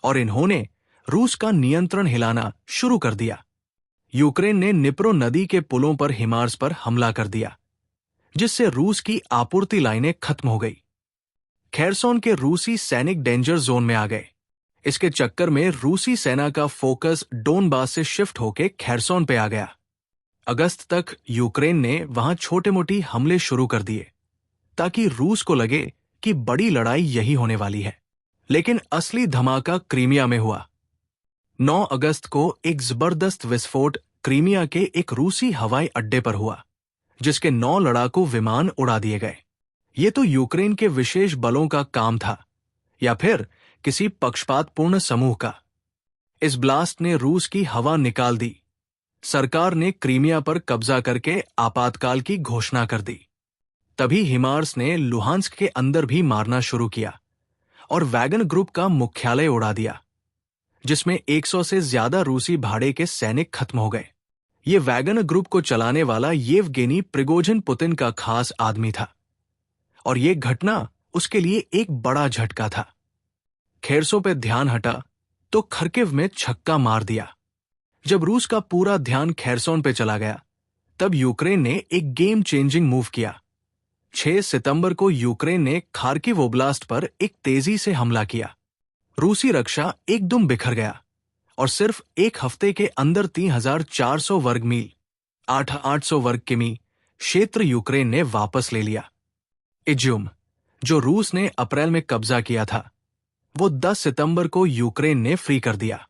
और इन्होंने रूस का नियंत्रण हिलाना शुरू कर दिया। यूक्रेन ने निप्रो नदी के पुलों पर हिमार्स पर हमला कर दिया, जिससे रूस की आपूर्ति लाइनें खत्म हो गई। खेरसोन के रूसी सैनिक डेंजर जोन में आ गए। इसके चक्कर में रूसी सेना का फोकस डोनबास से शिफ्ट होकर खेरसोन पे आ गया। अगस्त तक यूक्रेन ने वहां छोटे मोटे हमले शुरू कर दिए, ताकि रूस को लगे कि बड़ी लड़ाई यही होने वाली है। लेकिन असली धमाका क्रीमिया में हुआ। 9 अगस्त को एक जबरदस्त विस्फोट क्रीमिया के एक रूसी हवाई अड्डे पर हुआ, जिसके 9 लड़ाकू विमान उड़ा दिए गए। ये तो यूक्रेन के विशेष बलों का काम था, या फिर किसी पक्षपातपूर्ण समूह का। इस ब्लास्ट ने रूस की हवा निकाल दी। सरकार ने क्रीमिया पर कब्जा करके आपातकाल की घोषणा कर दी। तभी हिमार्स ने लुहांस्क के अंदर भी मारना शुरू किया और वैगन ग्रुप का मुख्यालय उड़ा दिया, जिसमें 100 से ज्यादा रूसी भाड़े के सैनिक खत्म हो गए। ये वैगन ग्रुप को चलाने वाला येवगेनी प्रिगोजिन पुतिन का खास आदमी था, और ये घटना उसके लिए एक बड़ा झटका था। खेरसों पे ध्यान हटा तो खर्किव में छक्का मार दिया। जब रूस का पूरा ध्यान खेरसोन पे चला गया, तब यूक्रेन ने एक गेम चेंजिंग मूव किया। 6 सितंबर को यूक्रेन ने खार्किव ओब्लास्ट पर एक तेजी से हमला किया। रूसी रक्षा एकदम बिखर गया और सिर्फ एक हफ्ते के अंदर 3,400 वर्ग मील 800 वर्ग किमी क्षेत्र यूक्रेन ने वापस ले लिया। इज्यूम, जो रूस ने अप्रैल में कब्जा किया था, वो 10 सितंबर को यूक्रेन ने फ्री कर दिया।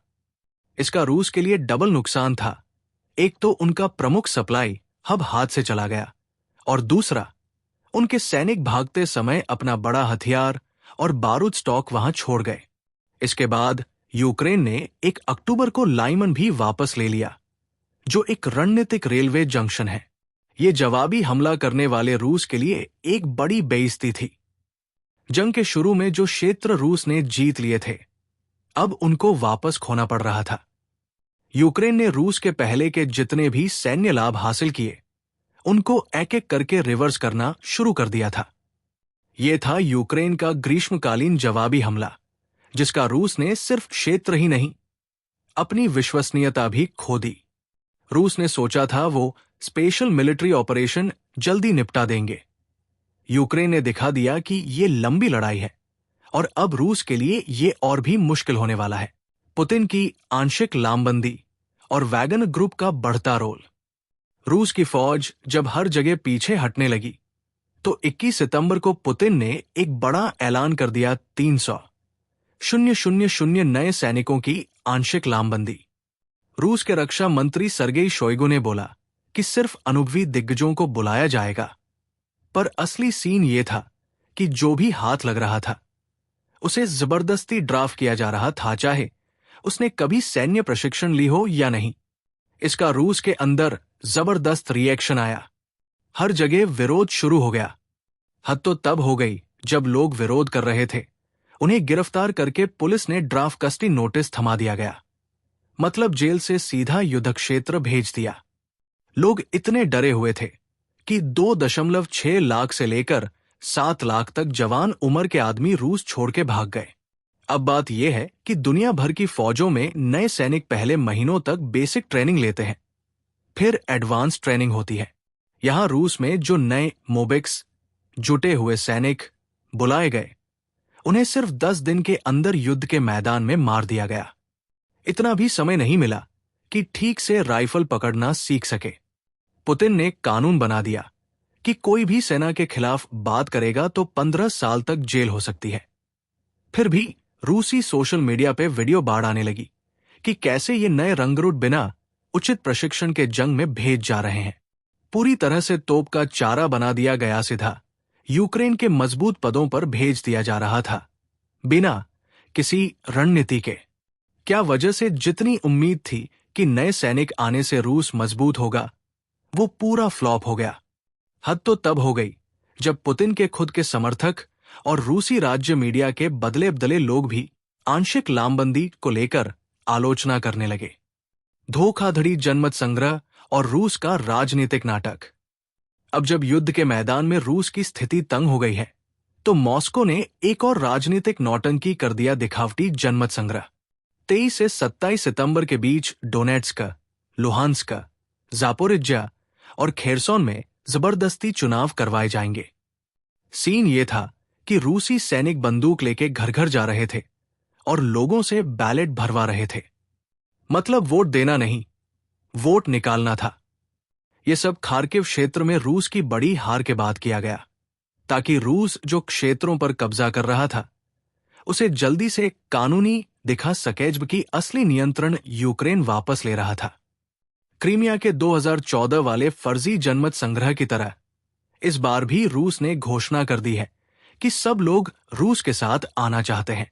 इसका रूस के लिए डबल नुकसान था। एक तो उनका प्रमुख सप्लाई हब हाथ से चला गया, और दूसरा, उनके सैनिक भागते समय अपना बड़ा हथियार और बारूद स्टॉक वहां छोड़ गए। इसके बाद यूक्रेन ने 1 अक्टूबर को लाइमन भी वापस ले लिया, जो एक रणनीतिक रेलवे जंक्शन है। ये जवाबी हमला करने वाले रूस के लिए एक बड़ी बेइज्जती थी। जंग के शुरू में जो क्षेत्र रूस ने जीत लिए थे, अब उनको वापस खोना पड़ रहा था। यूक्रेन ने रूस के पहले के जितने भी सैन्य लाभ हासिल किए, उनको एक एक करके रिवर्स करना शुरू कर दिया था। यह था यूक्रेन का ग्रीष्मकालीन जवाबी हमला, जिसका रूस ने सिर्फ क्षेत्र ही नहीं, अपनी विश्वसनीयता भी खो दी। रूस ने सोचा था वो स्पेशल मिलिट्री ऑपरेशन जल्दी निपटा देंगे। यूक्रेन ने दिखा दिया कि ये लंबी लड़ाई है और अब रूस के लिए ये और भी मुश्किल होने वाला है। पुतिन की आंशिक लामबंदी और वैगन ग्रुप का बढ़ता रोल। रूस की फौज जब हर जगह पीछे हटने लगी तो 21 सितंबर को पुतिन ने एक बड़ा ऐलान कर दिया, 300,000 नए सैनिकों की आंशिक लामबंदी। रूस के रक्षा मंत्री सर्गेई शोइगु ने बोला कि सिर्फ अनुभवी दिग्गजों को बुलाया जाएगा, पर असली सीन ये था कि जो भी हाथ लग रहा था उसे जबरदस्ती ड्राफ्ट किया जा रहा था, चाहे उसने कभी सैन्य प्रशिक्षण ली हो या नहीं। इसका रूस के अंदर जबरदस्त रिएक्शन आया। हर जगह विरोध शुरू हो गया। हद तो तब हो गई जब लोग विरोध कर रहे थे, उन्हें गिरफ्तार करके पुलिस ने ड्राफ्ट कस्टडी नोटिस थमा दिया गया, मतलब जेल से सीधा युद्ध क्षेत्र भेज दिया। लोग इतने डरे हुए थे कि 2.6 लाख से लेकर 7 लाख तक जवान उम्र के आदमी रूस छोड़ के भाग गए। अब बात यह है कि दुनिया भर की फौजों में नए सैनिक पहले महीनों तक बेसिक ट्रेनिंग लेते हैं, फिर एडवांस ट्रेनिंग होती है। यहां रूस में जो नए मोबिक्स जुटे हुए सैनिक बुलाए गए, उन्हें सिर्फ 10 दिन के अंदर युद्ध के मैदान में मार दिया गया। इतना भी समय नहीं मिला कि ठीक से राइफल पकड़ना सीख सके। पुतिन ने कानून बना दिया कि कोई भी सेना के खिलाफ बात करेगा तो 15 साल तक जेल हो सकती है। फिर भी रूसी सोशल मीडिया पे वीडियो बाढ़ आने लगी कि कैसे ये नए रंगरूट बिना उचित प्रशिक्षण के जंग में भेज जा रहे हैं। पूरी तरह से तोप का चारा बना दिया गया, सीधा यूक्रेन के मजबूत पदों पर भेज दिया जा रहा था, बिना किसी रणनीति के। क्या वजह से जितनी उम्मीद थी कि नए सैनिक आने से रूस मजबूत होगा, वो पूरा फ्लॉप हो गया। हद तो तब हो गई जब पुतिन के खुद के समर्थक और रूसी राज्य मीडिया के बदले बदले लोग भी आंशिक लामबंदी को लेकर आलोचना करने लगे। धोखाधड़ी, जनमत संग्रह और रूस का राजनीतिक नाटक। अब जब युद्ध के मैदान में रूस की स्थिति तंग हो गई है, तो मॉस्को ने एक और राजनीतिक नौटंकी कर दिया, दिखावटी जनमत संग्रह। 23 से 27 सितंबर के बीच डोनेट्स्क, लुहांस्क, जापोरिज्जा और खेरसोन में जबरदस्ती चुनाव करवाए जाएंगे। सीन ये था कि रूसी सैनिक बंदूक लेके घर घर जा रहे थे और लोगों से बैलेट भरवा रहे थे। मतलब वोट देना नहीं, वोट निकालना था। यह सब खार्किव क्षेत्र में रूस की बड़ी हार के बाद किया गया, ताकि रूस जो क्षेत्रों पर कब्जा कर रहा था उसे जल्दी से कानूनी दिखा सके, जबकि असली नियंत्रण यूक्रेन वापस ले रहा था। क्रीमिया के 2014 वाले फर्जी जनमत संग्रह की तरह इस बार भी रूस ने घोषणा कर दी है कि सब लोग रूस के साथ आना चाहते हैं।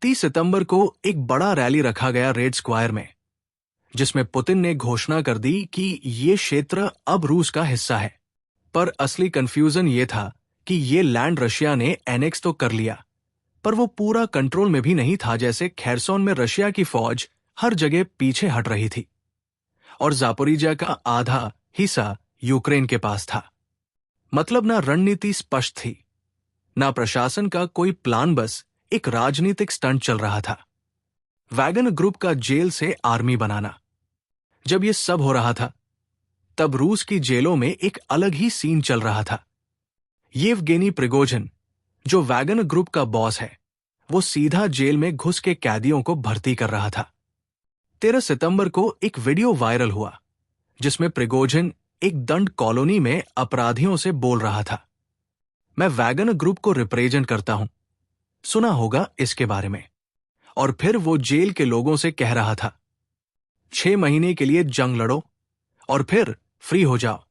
30 सितंबर को एक बड़ा रैली रखा गया रेड स्क्वायर में, जिसमें पुतिन ने घोषणा कर दी कि ये क्षेत्र अब रूस का हिस्सा है। पर असली कंफ्यूजन ये था कि ये लैंड रशिया ने एनेक्स तो कर लिया, पर वो पूरा कंट्रोल में भी नहीं था। जैसे खेरसोन में रशिया की फौज हर जगह पीछे हट रही थी और जापोरिजिया का आधा हिस्सा यूक्रेन के पास था। मतलब ना रणनीति स्पष्ट थी, ना प्रशासन का कोई प्लान, बस एक राजनीतिक स्टंट चल रहा था। वैगन ग्रुप का जेल से आर्मी बनाना। जब यह सब हो रहा था, तब रूस की जेलों में एक अलग ही सीन चल रहा था। येवगेनी प्रिगोजिन, जो वैगन ग्रुप का बॉस है, वो सीधा जेल में घुस के कैदियों को भर्ती कर रहा था। 13 सितंबर को एक वीडियो वायरल हुआ जिसमें प्रिगोजिन एक दंड कॉलोनी में अपराधियों से बोल रहा था, मैं वैगन ग्रुप को रिप्रेजेंट करता हूं, सुना होगा इसके बारे में। और फिर वो जेल के लोगों से कह रहा था, 6 महीने के लिए जंग लड़ो और फिर फ्री हो जाओ।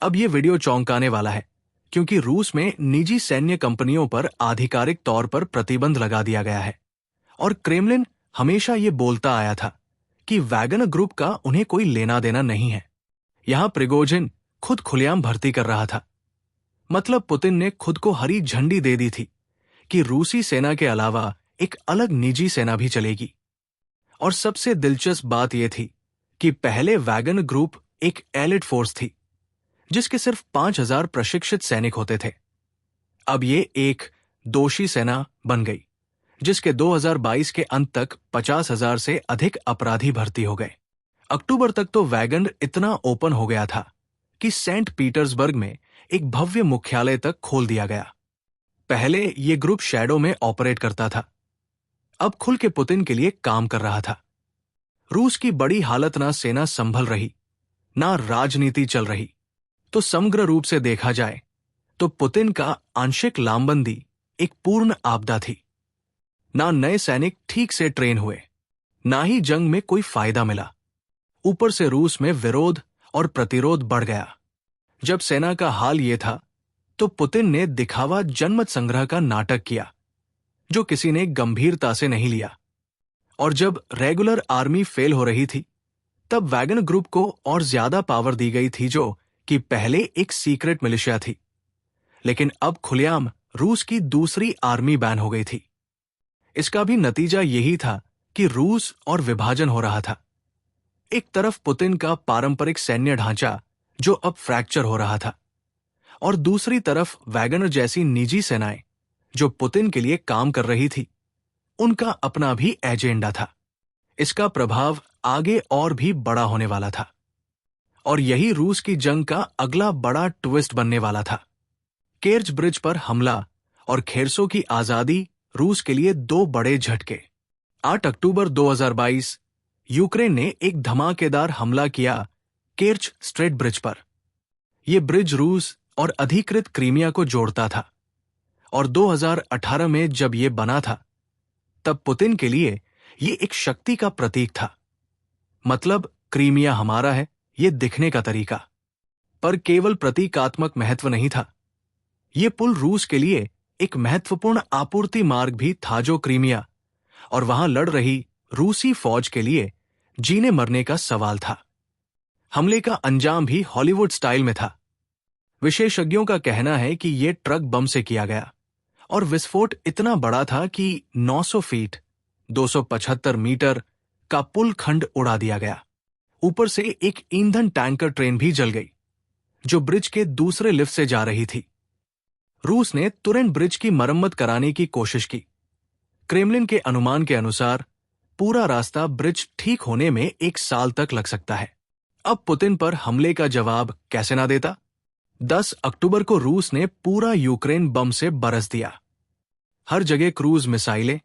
अब ये वीडियो चौंकाने वाला है, क्योंकि रूस में निजी सैन्य कंपनियों पर आधिकारिक तौर पर प्रतिबंध लगा दिया गया है और क्रेमलिन हमेशा ये बोलता आया था कि वैगन ग्रुप का उन्हें कोई लेना देना नहीं है। यहां प्रिगोजिन खुद खुलेआम भर्ती कर रहा था। मतलब पुतिन ने खुद को हरी झंडी दे दी थी कि रूसी सेना के अलावा एक अलग निजी सेना भी चलेगी। और सबसे दिलचस्प बात यह थी कि पहले वैगन ग्रुप एक एलिट फोर्स थी जिसके सिर्फ 5,000 प्रशिक्षित सैनिक होते थे। अब ये एक दोषी सेना बन गई जिसके 2022 के अंत तक 50,000 से अधिक अपराधी भर्ती हो गए। अक्टूबर तक तो वैगन इतना ओपन हो गया था कि सेंट पीटर्सबर्ग में एक भव्य मुख्यालय तक खोल दिया गया। पहले ये ग्रुप शैडो में ऑपरेट करता था, अब खुल के पुतिन के लिए काम कर रहा था। रूस की बड़ी हालत ना सेना संभल रही, ना राजनीति चल रही, तो समग्र रूप से देखा जाए तो पुतिन का आंशिक लामबंदी एक पूर्ण आपदा थी। ना नए सैनिक ठीक से ट्रेन हुए, ना ही जंग में कोई फायदा मिला। ऊपर से रूस में विरोध और प्रतिरोध बढ़ गया। जब सेना का हाल ये था, तो पुतिन ने दिखावा जनमत संग्रह का नाटक किया, जो किसी ने गंभीरता से नहीं लिया। और जब रेगुलर आर्मी फेल हो रही थी, तब वैगन ग्रुप को और ज्यादा पावर दी गई थी, जो कि पहले एक सीक्रेट मिलिशिया थी, लेकिन अब खुलेआम रूस की दूसरी आर्मी बैन हो गई थी। इसका भी नतीजा यही था कि रूस और विभाजन हो रहा था। एक तरफ पुतिन का पारंपरिक सैन्य ढांचा जो अब फ्रैक्चर हो रहा था, और दूसरी तरफ वैगनर जैसी निजी सेनाएं जो पुतिन के लिए काम कर रही थी। उनका अपना भी एजेंडा था। इसका प्रभाव आगे और भी बड़ा होने वाला था, और यही रूस की जंग का अगला बड़ा ट्विस्ट बनने वाला था। केर्च ब्रिज पर हमला और खेरसो की आजादी रूस के लिए दो बड़े झटके। 8 अक्टूबर 2022 यूक्रेन ने एक धमाकेदार हमला किया केर्च स्ट्रेट ब्रिज पर। यह ब्रिज रूस और अधिकृत क्रीमिया को जोड़ता था, और 2018 में जब यह बना था, तब पुतिन के लिए यह एक शक्ति का प्रतीक था। मतलब क्रीमिया हमारा है, यह दिखने का तरीका, पर केवल प्रतीकात्मक महत्व नहीं था। यह पुल रूस के लिए एक महत्वपूर्ण आपूर्ति मार्ग भी था, जो क्रीमिया और वहां लड़ रही रूसी फौज के लिए जीने मरने का सवाल था। हमले का अंजाम भी हॉलीवुड स्टाइल में था। विशेषज्ञों का कहना है कि यह ट्रक बम से किया गया, और विस्फोट इतना बड़ा था कि 900 फीट 275 मीटर का पुल खंड उड़ा दिया गया। ऊपर से एक ईंधन टैंकर ट्रेन भी जल गई, जो ब्रिज के दूसरे लिफ्ट से जा रही थी। रूस ने तुरंत ब्रिज की मरम्मत कराने की कोशिश की। क्रेमलिन के अनुमान के अनुसार पूरा रास्ता ब्रिज ठीक होने में 1 साल तक लग सकता है। अब पुतिन पर हमले का जवाब कैसे ना देता। 10 अक्टूबर को रूस ने पूरा यूक्रेन बम से बरस दिया। हर जगह क्रूज मिसाइलें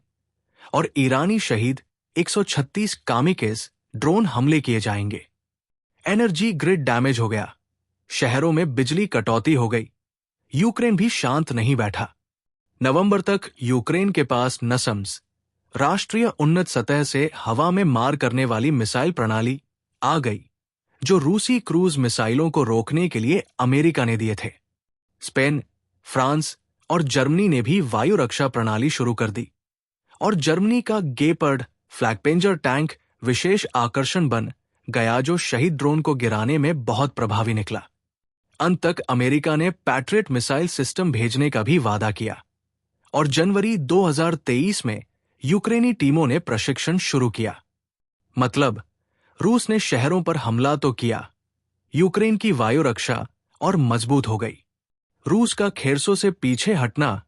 और ईरानी शहीद 136 कामिकेज ड्रोन हमले किए जाएंगे। एनर्जी ग्रिड डैमेज हो गया, शहरों में बिजली कटौती हो गई। यूक्रेन भी शांत नहीं बैठा। नवंबर तक यूक्रेन के पास नसम्स, राष्ट्रीय उन्नत सतह से हवा में मार करने वाली मिसाइल प्रणाली आ गई, जो रूसी क्रूज मिसाइलों को रोकने के लिए अमेरिका ने दिए थे। स्पेन, फ्रांस और जर्मनी ने भी वायु रक्षा प्रणाली शुरू कर दी, और जर्मनी का गेपर्ड फ्लैगपेंजर टैंक विशेष आकर्षण बन गया, जो शहीद ड्रोन को गिराने में बहुत प्रभावी निकला। अंत तक अमेरिका ने पैट्रियट मिसाइल सिस्टम भेजने का भी वादा किया, और जनवरी 2023 में यूक्रेनी टीमों ने प्रशिक्षण शुरू किया। मतलब रूस ने शहरों पर हमला तो किया, यूक्रेन की वायु रक्षा और मजबूत हो गई। रूस का खेरसो से पीछे हटना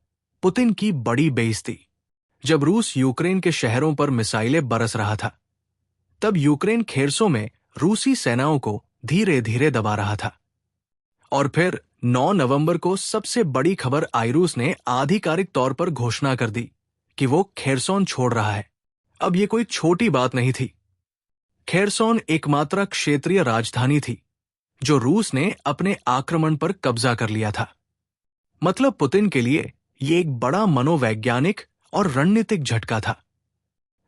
पुतिन की बड़ी बेइज्जती। जब रूस यूक्रेन के शहरों पर मिसाइलें बरस रहा था, तब यूक्रेन खेरसो में रूसी सेनाओं को धीरे धीरे दबा रहा था। और फिर 9 नवंबर को सबसे बड़ी खबर आई, रूस ने आधिकारिक तौर पर घोषणा कर दी कि वो खेरसोन छोड़ रहा है। अब ये कोई छोटी बात नहीं थी। खेरसोन एकमात्र क्षेत्रीय राजधानी थी जो रूस ने अपने आक्रमण पर कब्जा कर लिया था। मतलब पुतिन के लिए ये एक बड़ा मनोवैज्ञानिक और रणनीतिक झटका था।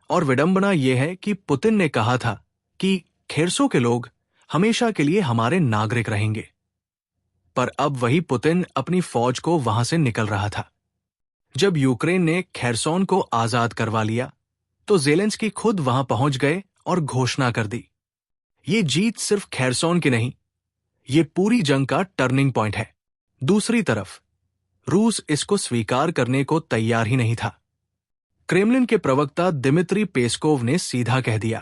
और विडंबना यह है कि पुतिन ने कहा था कि खेरसो के लोग हमेशा के लिए हमारे नागरिक रहेंगे, पर अब वही पुतिन अपनी फौज को वहां से निकल रहा था। जब यूक्रेन ने खेरसोन को आजाद करवा लिया, तो ज़ेलेंस्की खुद वहां पहुंच गए और घोषणा कर दी। ये जीत सिर्फ खेरसोन की नहीं, ये पूरी जंग का टर्निंग पॉइंट है। दूसरी तरफ रूस इसको स्वीकार करने को तैयार ही नहीं था। क्रेमलिन के प्रवक्ता दिमित्री पेस्कोव ने सीधा कह दिया,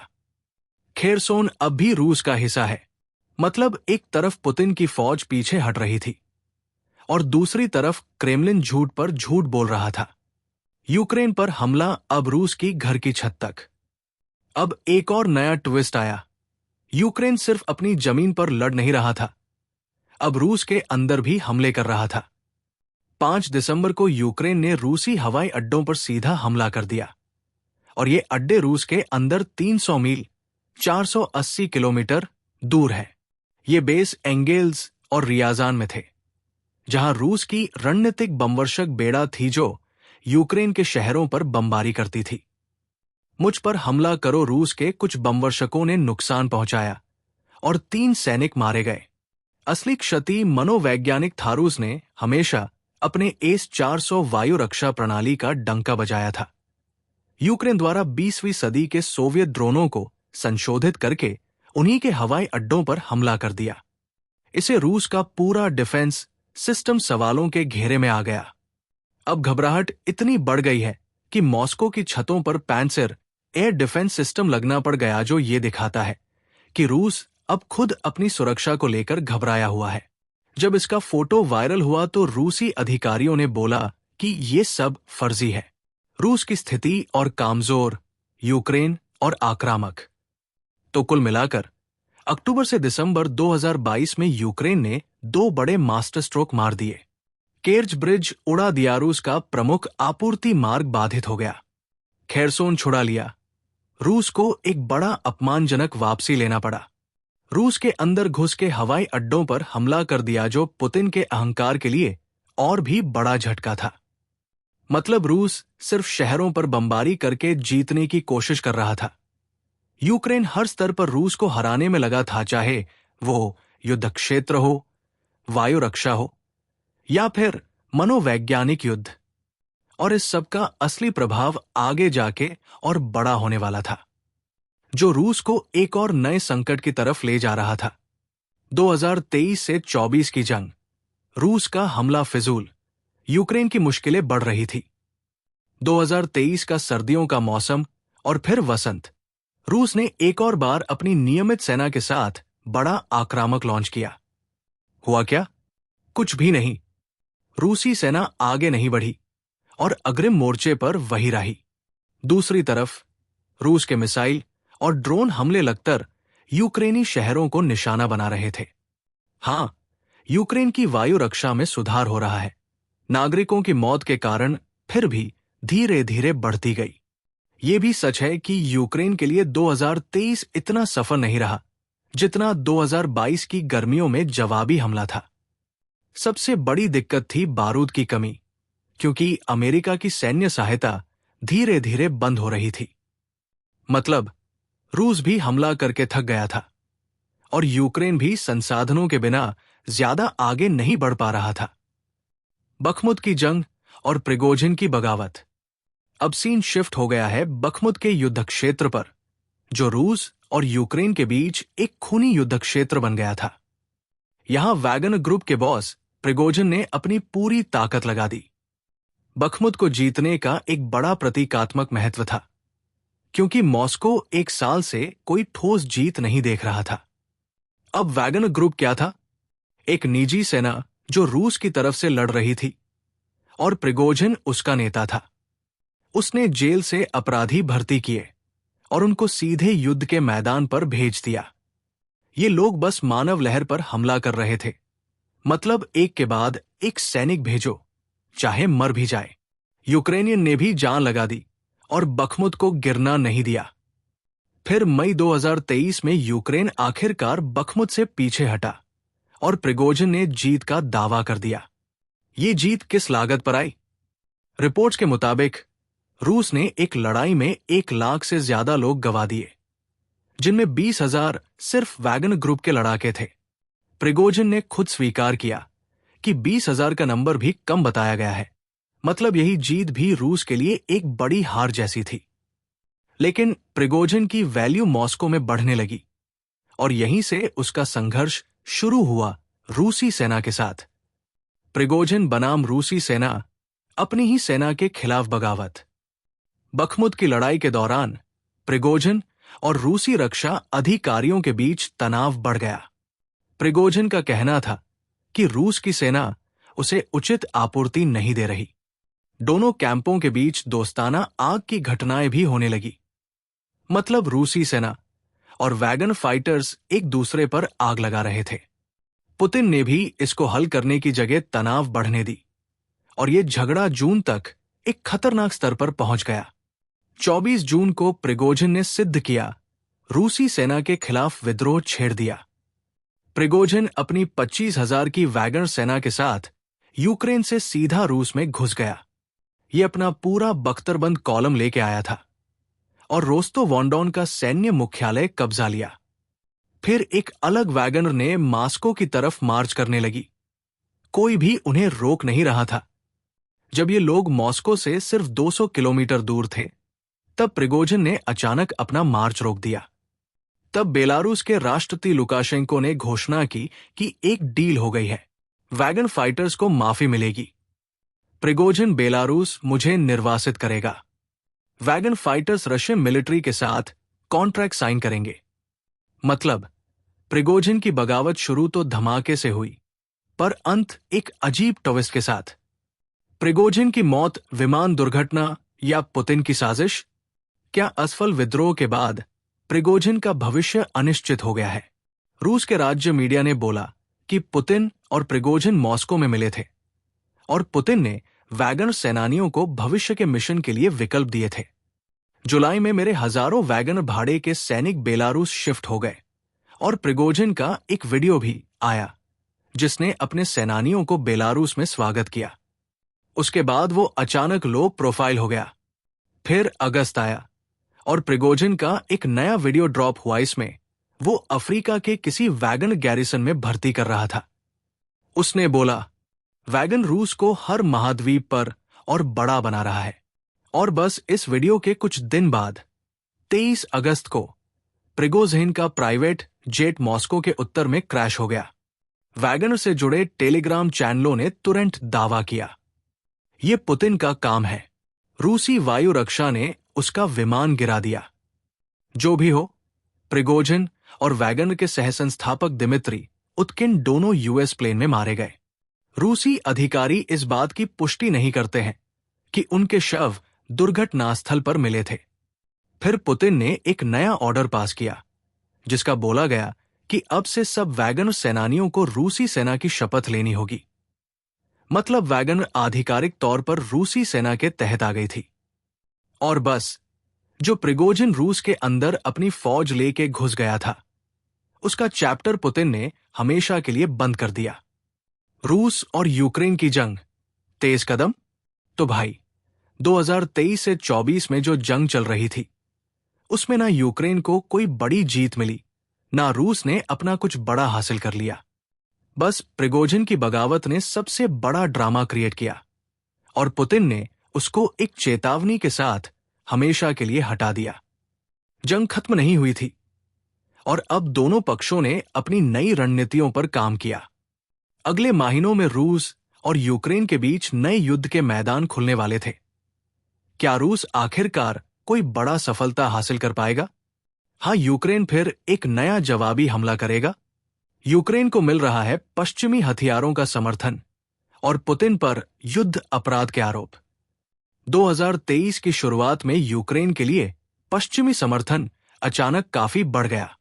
खेरसोन अब भी रूस का हिस्सा है। मतलब एक तरफ पुतिन की फौज पीछे हट रही थी, और दूसरी तरफ क्रेमलिन झूठ पर झूठ बोल रहा था। यूक्रेन पर हमला अब रूस की घर की छत तक। अब एक और नया ट्विस्ट आया। यूक्रेन सिर्फ अपनी जमीन पर लड़ नहीं रहा था, अब रूस के अंदर भी हमले कर रहा था। 5 दिसंबर को यूक्रेन ने रूसी हवाई अड्डों पर सीधा हमला कर दिया, और ये अड्डे रूस के अंदर 300 मील 480 किलोमीटर दूर है। ये बेस एंगेल्स और रियाजान में थे, जहां रूस की रणनीतिक बमवर्षक बेड़ा थी जो यूक्रेन के शहरों पर बमबारी करती थी। मुझ पर हमला करो रूस के कुछ बमवर्षकों ने नुकसान पहुंचाया और 3 सैनिक मारे गए। असली क्षति मनोवैज्ञानिक था। रूस ने हमेशा अपने एस-400 वायु रक्षा प्रणाली का डंका बजाया था। यूक्रेन द्वारा 20वीं सदी के सोवियत ड्रोनों को संशोधित करके उन्हीं के हवाई अड्डों पर हमला कर दिया। इसे रूस का पूरा डिफेंस सिस्टम सवालों के घेरे में आ गया। अब घबराहट इतनी बढ़ गई है कि मॉस्को की छतों पर पैंसर एयर डिफेंस सिस्टम लगना पड़ गया, जो ये दिखाता है कि रूस अब खुद अपनी सुरक्षा को लेकर घबराया हुआ है। जब इसका फोटो वायरल हुआ तो रूसी अधिकारियों ने बोला कि ये सब फर्जी है। रूस की स्थिति और कामजोर, यूक्रेन और आक्रामक। तो कुल मिलाकर अक्टूबर से दिसंबर 2022 में यूक्रेन ने 2 बड़े मास्टर स्ट्रोक मार दिए। केर्च ब्रिज उड़ा दिया, रूस का प्रमुख आपूर्ति मार्ग बाधित हो गया। खेरसोन छुड़ा लिया, रूस को एक बड़ा अपमानजनक वापसी लेना पड़ा। रूस के अंदर घुस के हवाई अड्डों पर हमला कर दिया, जो पुतिन के अहंकार के लिए और भी बड़ा झटका था। मतलब रूस सिर्फ शहरों पर बमबारी करके जीतने की कोशिश कर रहा था। यूक्रेन हर स्तर पर रूस को हराने में लगा था, चाहे वो युद्ध क्षेत्र हो, वायु रक्षा हो या फिर मनोवैज्ञानिक युद्ध। और इस सब का असली प्रभाव आगे जाके और बड़ा होने वाला था, जो रूस को एक और नए संकट की तरफ ले जा रहा था। 2023 से 24 की जंग, रूस का हमला फिजूल, यूक्रेन की मुश्किलें बढ़ रही थी। 2023 का सर्दियों का मौसम और फिर वसंत, रूस ने एक और बार अपनी नियमित सेना के साथ बड़ा आक्रामक लॉन्च किया। हुआ क्या? कुछ भी नहीं। रूसी सेना आगे नहीं बढ़ी और अग्रिम मोर्चे पर वही रही। दूसरी तरफ रूस के मिसाइल और ड्रोन हमले लगकर यूक्रेनी शहरों को निशाना बना रहे थे। हां, यूक्रेन की वायु रक्षा में सुधार हो रहा है। नागरिकों की मौत के कारण फिर भी धीरे धीरे बढ़ती गई। ये भी सच है कि यूक्रेन के लिए 2023 इतना सफल नहीं रहा जितना 2022 की गर्मियों में जवाबी हमला था। सबसे बड़ी दिक्कत थी बारूद की कमी, क्योंकि अमेरिका की सैन्य सहायता धीरे धीरे बंद हो रही थी। मतलब रूस भी हमला करके थक गया था और यूक्रेन भी संसाधनों के बिना ज्यादा आगे नहीं बढ़ पा रहा था। बखमुत की जंग और प्रिगोजिन की बगावत। अब सीन शिफ्ट हो गया है बखमुत के युद्ध क्षेत्र पर, जो रूस और यूक्रेन के बीच एक खूनी युद्ध क्षेत्र बन गया था। यहां वैगनर ग्रुप के बॉस प्रिगोजिन ने अपनी पूरी ताकत लगा दी। बखमुत को जीतने का एक बड़ा प्रतीकात्मक महत्व था, क्योंकि मॉस्को 1 साल से कोई ठोस जीत नहीं देख रहा था। अब वैगनर ग्रुप क्या था? एक निजी सेना जो रूस की तरफ से लड़ रही थी, और प्रिगोजिन उसका नेता था। उसने जेल से अपराधी भर्ती किए और उनको सीधे युद्ध के मैदान पर भेज दिया। ये लोग बस मानव लहर पर हमला कर रहे थे। मतलब एक के बाद एक सैनिक भेजो, चाहे मर भी जाए। यूक्रेनियन ने भी जान लगा दी और बखमुत को गिरना नहीं दिया। फिर मई 2023 में यूक्रेन आखिरकार बखमुत से पीछे हटा और प्रिगोजिन ने जीत का दावा कर दिया। ये जीत किस लागत पर आई? रिपोर्ट्स के मुताबिक रूस ने एक लड़ाई में 1 लाख से ज्यादा लोग गंवा दिए, जिनमें 20,000 सिर्फ वैगनर ग्रुप के लड़ाके थे। प्रिगोजिन ने खुद स्वीकार किया कि 20,000 का नंबर भी कम बताया गया है। मतलब यही जीत भी रूस के लिए एक बड़ी हार जैसी थी। लेकिन प्रिगोजिन की वैल्यू मॉस्को में बढ़ने लगी और यहीं से उसका संघर्ष शुरू हुआ रूसी सेना के साथ। प्रिगोजिन बनाम रूसी सेना, अपनी ही सेना के खिलाफ बगावत। बखमुत की लड़ाई के दौरान प्रिगोजिन और रूसी रक्षा अधिकारियों के बीच तनाव बढ़ गया। प्रिगोजिन का कहना था कि रूस की सेना उसे उचित आपूर्ति नहीं दे रही। दोनों कैंपों के बीच दोस्ताना आग की घटनाएं भी होने लगी। मतलब रूसी सेना और वैगन फाइटर्स एक दूसरे पर आग लगा रहे थे। पुतिन ने भी इसको हल करने की जगह तनाव बढ़ने दी और यह झगड़ा जून तक एक खतरनाक स्तर पर पहुंच गया। 24 जून को प्रिगोजिन ने सिद्ध किया, रूसी सेना के खिलाफ विद्रोह छेड़ दिया। प्रिगोजिन अपनी 25,000 की वैगन सेना के साथ यूक्रेन से सीधा रूस में घुस गया। यह अपना पूरा बख्तरबंद कॉलम लेके आया था और रोस्तोव-ऑन-डॉन का सैन्य मुख्यालय कब्जा लिया। फिर एक अलग वैगनर ने मॉस्को की तरफ मार्च करने लगी। कोई भी उन्हें रोक नहीं रहा था। जब ये लोग मॉस्को से सिर्फ 200 किलोमीटर दूर थे, तब प्रिगोजिन ने अचानक अपना मार्च रोक दिया। तब बेलारूस के राष्ट्रपति लुकाशेंको ने घोषणा की कि एक डील हो गई है, वैगन फाइटर्स को माफी मिलेगी। प्रिगोजिन बेलारूस मुझे निर्वासित करेगा। वैगन फाइटर्स रशियन मिलिट्री के साथ कॉन्ट्रैक्ट साइन करेंगे। मतलब प्रिगोजिन की बगावत शुरू तो धमाके से हुई, पर अंत एक अजीब ट्विस्ट के साथ। प्रिगोजिन की मौत विमान दुर्घटना या पुतिन की साजिश? क्या असफल विद्रोह के बाद प्रिगोजिन का भविष्य अनिश्चित हो गया है? रूस के राज्य मीडिया ने बोला कि पुतिन और प्रिगोजिन मॉस्को में मिले थे और पुतिन ने वैगनर सेनानियों को भविष्य के मिशन के लिए विकल्प दिए थे। जुलाई में मेरे हजारों वैगनर भाड़े के सैनिक बेलारूस शिफ्ट हो गए और प्रिगोजिन का एक वीडियो भी आया जिसने अपने सेनानियों को बेलारूस में स्वागत किया। उसके बाद वो अचानक लो प्रोफाइल हो गया। फिर अगस्त आया और प्रिगोजिन का एक नया वीडियो ड्रॉप हुआ। इसमें वो अफ्रीका के किसी वैगन गैरिसन में भर्ती कर रहा था। उसने बोला, वैगन रूस को हर महाद्वीप पर और बड़ा बना रहा है। और बस इस वीडियो के कुछ दिन बाद 23 अगस्त को प्रिगोजिन का प्राइवेट जेट मॉस्को के उत्तर में क्रैश हो गया। वैगनर से जुड़े टेलीग्राम चैनलों ने तुरंत दावा किया, यह पुतिन का काम है। रूसी वायु रक्षा ने उसका विमान गिरा दिया। जो भी हो, प्रिगोजिन और वैगनर के सहसंस्थापक दिमित्री उत्किन दोनों यूएस प्लेन में मारे गए। रूसी अधिकारी इस बात की पुष्टि नहीं करते हैं कि उनके शव दुर्घटना स्थल पर मिले थे। फिर पुतिन ने एक नया ऑर्डर पास किया जिसका बोला गया कि अब से सब वैगनर सेनानियों को रूसी सेना की शपथ लेनी होगी। मतलब वैगनर आधिकारिक तौर पर रूसी सेना के तहत आ गई थी। और बस, जो प्रिगोजिन रूस के अंदर अपनी फौज लेके घुस गया था, उसका चैप्टर पुतिन ने हमेशा के लिए बंद कर दिया। रूस और यूक्रेन की जंग, तेज कदम? तो भाई, 2023 से 24 में जो जंग चल रही थी, उसमें ना यूक्रेन को कोई बड़ी जीत मिली, ना रूस ने अपना कुछ बड़ा हासिल कर लिया। बस प्रिगोजिन की बगावत ने सबसे बड़ा ड्रामा क्रिएट किया और पुतिन ने उसको एक चेतावनी के साथ हमेशा के लिए हटा दिया। जंग खत्म नहीं हुई थी और अब दोनों पक्षों ने अपनी नई रणनीतियों पर काम किया। अगले महीनों में रूस और यूक्रेन के बीच नए युद्ध के मैदान खुलने वाले थे। क्या रूस आखिरकार कोई बड़ा सफलता हासिल कर पाएगा? हाँ, यूक्रेन फिर एक नया जवाबी हमला करेगा। यूक्रेन को मिल रहा है पश्चिमी हथियारों का समर्थन और पुतिन पर युद्ध अपराध के आरोप। 2023 की शुरुआत में यूक्रेन के लिए पश्चिमी समर्थन अचानक काफी बढ़ गया।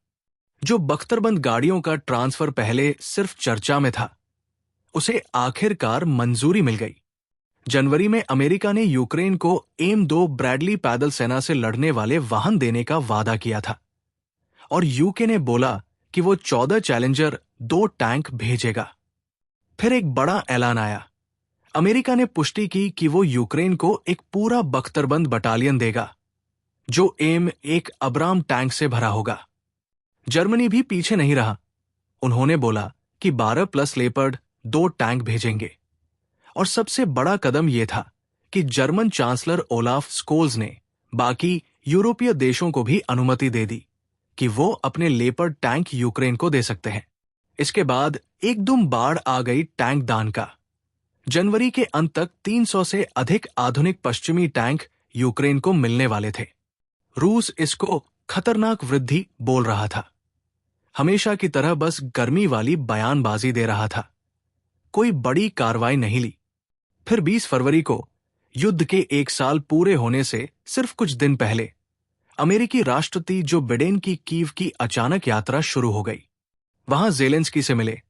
जो बख्तरबंद गाड़ियों का ट्रांसफर पहले सिर्फ चर्चा में था, उसे आखिरकार मंजूरी मिल गई। जनवरी में अमेरिका ने यूक्रेन को एम-2 ब्रैडली पैदल सेना से लड़ने वाले वाहन देने का वादा किया था और यूके ने बोला कि वो 14 चैलेंजर 2 टैंक भेजेगा। फिर एक बड़ा ऐलान आया। अमेरिका ने पुष्टि की कि वो यूक्रेन को एक पूरा बख्तरबंद बटालियन देगा जो एम-1 अब्राम टैंक से भरा होगा। जर्मनी भी पीछे नहीं रहा। उन्होंने बोला कि 12+ लेपर्ड 2 टैंक भेजेंगे। और सबसे बड़ा कदम यह था कि जर्मन चांसलर ओलाफ स्कोल्स ने बाकी यूरोपीय देशों को भी अनुमति दे दी कि वो अपने लेपर्ड टैंक यूक्रेन को दे सकते हैं। इसके बाद एकदम बाढ़ आ गई टैंक दान का। जनवरी के अंत तक 300 से अधिक आधुनिक पश्चिमी टैंक यूक्रेन को मिलने वाले थे। रूस इसको खतरनाक वृद्धि बोल रहा था। हमेशा की तरह बस गर्मी वाली बयानबाजी दे रहा था। कोई बड़ी कार्रवाई नहीं ली। फिर 20 फरवरी को युद्ध के 1 साल पूरे होने से सिर्फ कुछ दिन पहले अमेरिकी राष्ट्रपति जो बिडेन की कीव की अचानक यात्रा शुरू हो गई। वहां जेलेंस्की से मिले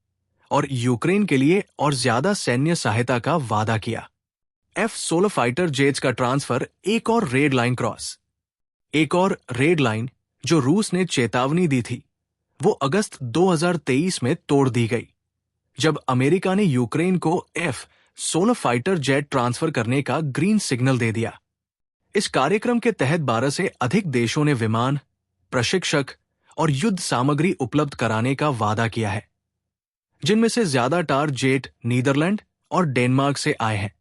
और यूक्रेन के लिए और ज्यादा सैन्य सहायता का वादा किया। F-16 फाइटर जेट्स का ट्रांसफर एक और रेड लाइन क्रॉस। एक और रेड लाइन जो रूस ने चेतावनी दी थी, वो अगस्त 2023 में तोड़ दी गई, जब अमेरिका ने यूक्रेन को F-16 फाइटर जेट ट्रांसफर करने का ग्रीन सिग्नल दे दिया। इस कार्यक्रम के तहत 12 से अधिक देशों ने विमान, प्रशिक्षक और युद्ध सामग्री उपलब्ध कराने का वादा किया है, जिनमें से ज्यादातर जेट नीदरलैंड और डेनमार्क से आए हैं,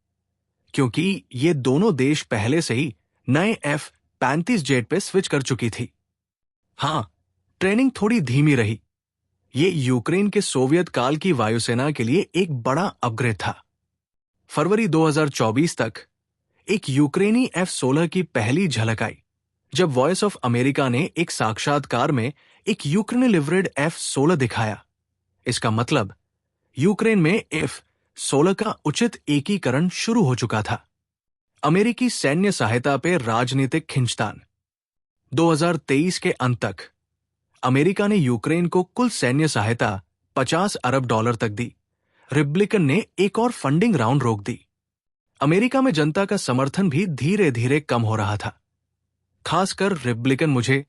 क्योंकि ये दोनों देश पहले से ही नए F-35 जेट पे स्विच कर चुकी थी। हां, ट्रेनिंग थोड़ी धीमी रही। ये यूक्रेन के सोवियत काल की वायुसेना के लिए एक बड़ा अपग्रेड था। फरवरी 2024 तक एक यूक्रेनी F-16 की पहली झलक आई, जब वॉइस ऑफ अमेरिका ने एक साक्षात्कार में एक यूक्रेन लिवरेड F-16 दिखाया। इसका मतलब यूक्रेन में F-16 का उचित एकीकरण शुरू हो चुका था। अमेरिकी सैन्य सहायता पे राजनीतिक खींचतान। 2023 के अंत तक अमेरिका ने यूक्रेन को कुल सैन्य सहायता $50 अरब तक दी। रिपब्लिकन ने एक और फंडिंग राउंड रोक दी। अमेरिका में जनता का समर्थन भी धीरे धीरे कम हो रहा था, खासकर रिपब्लिकन मुझे,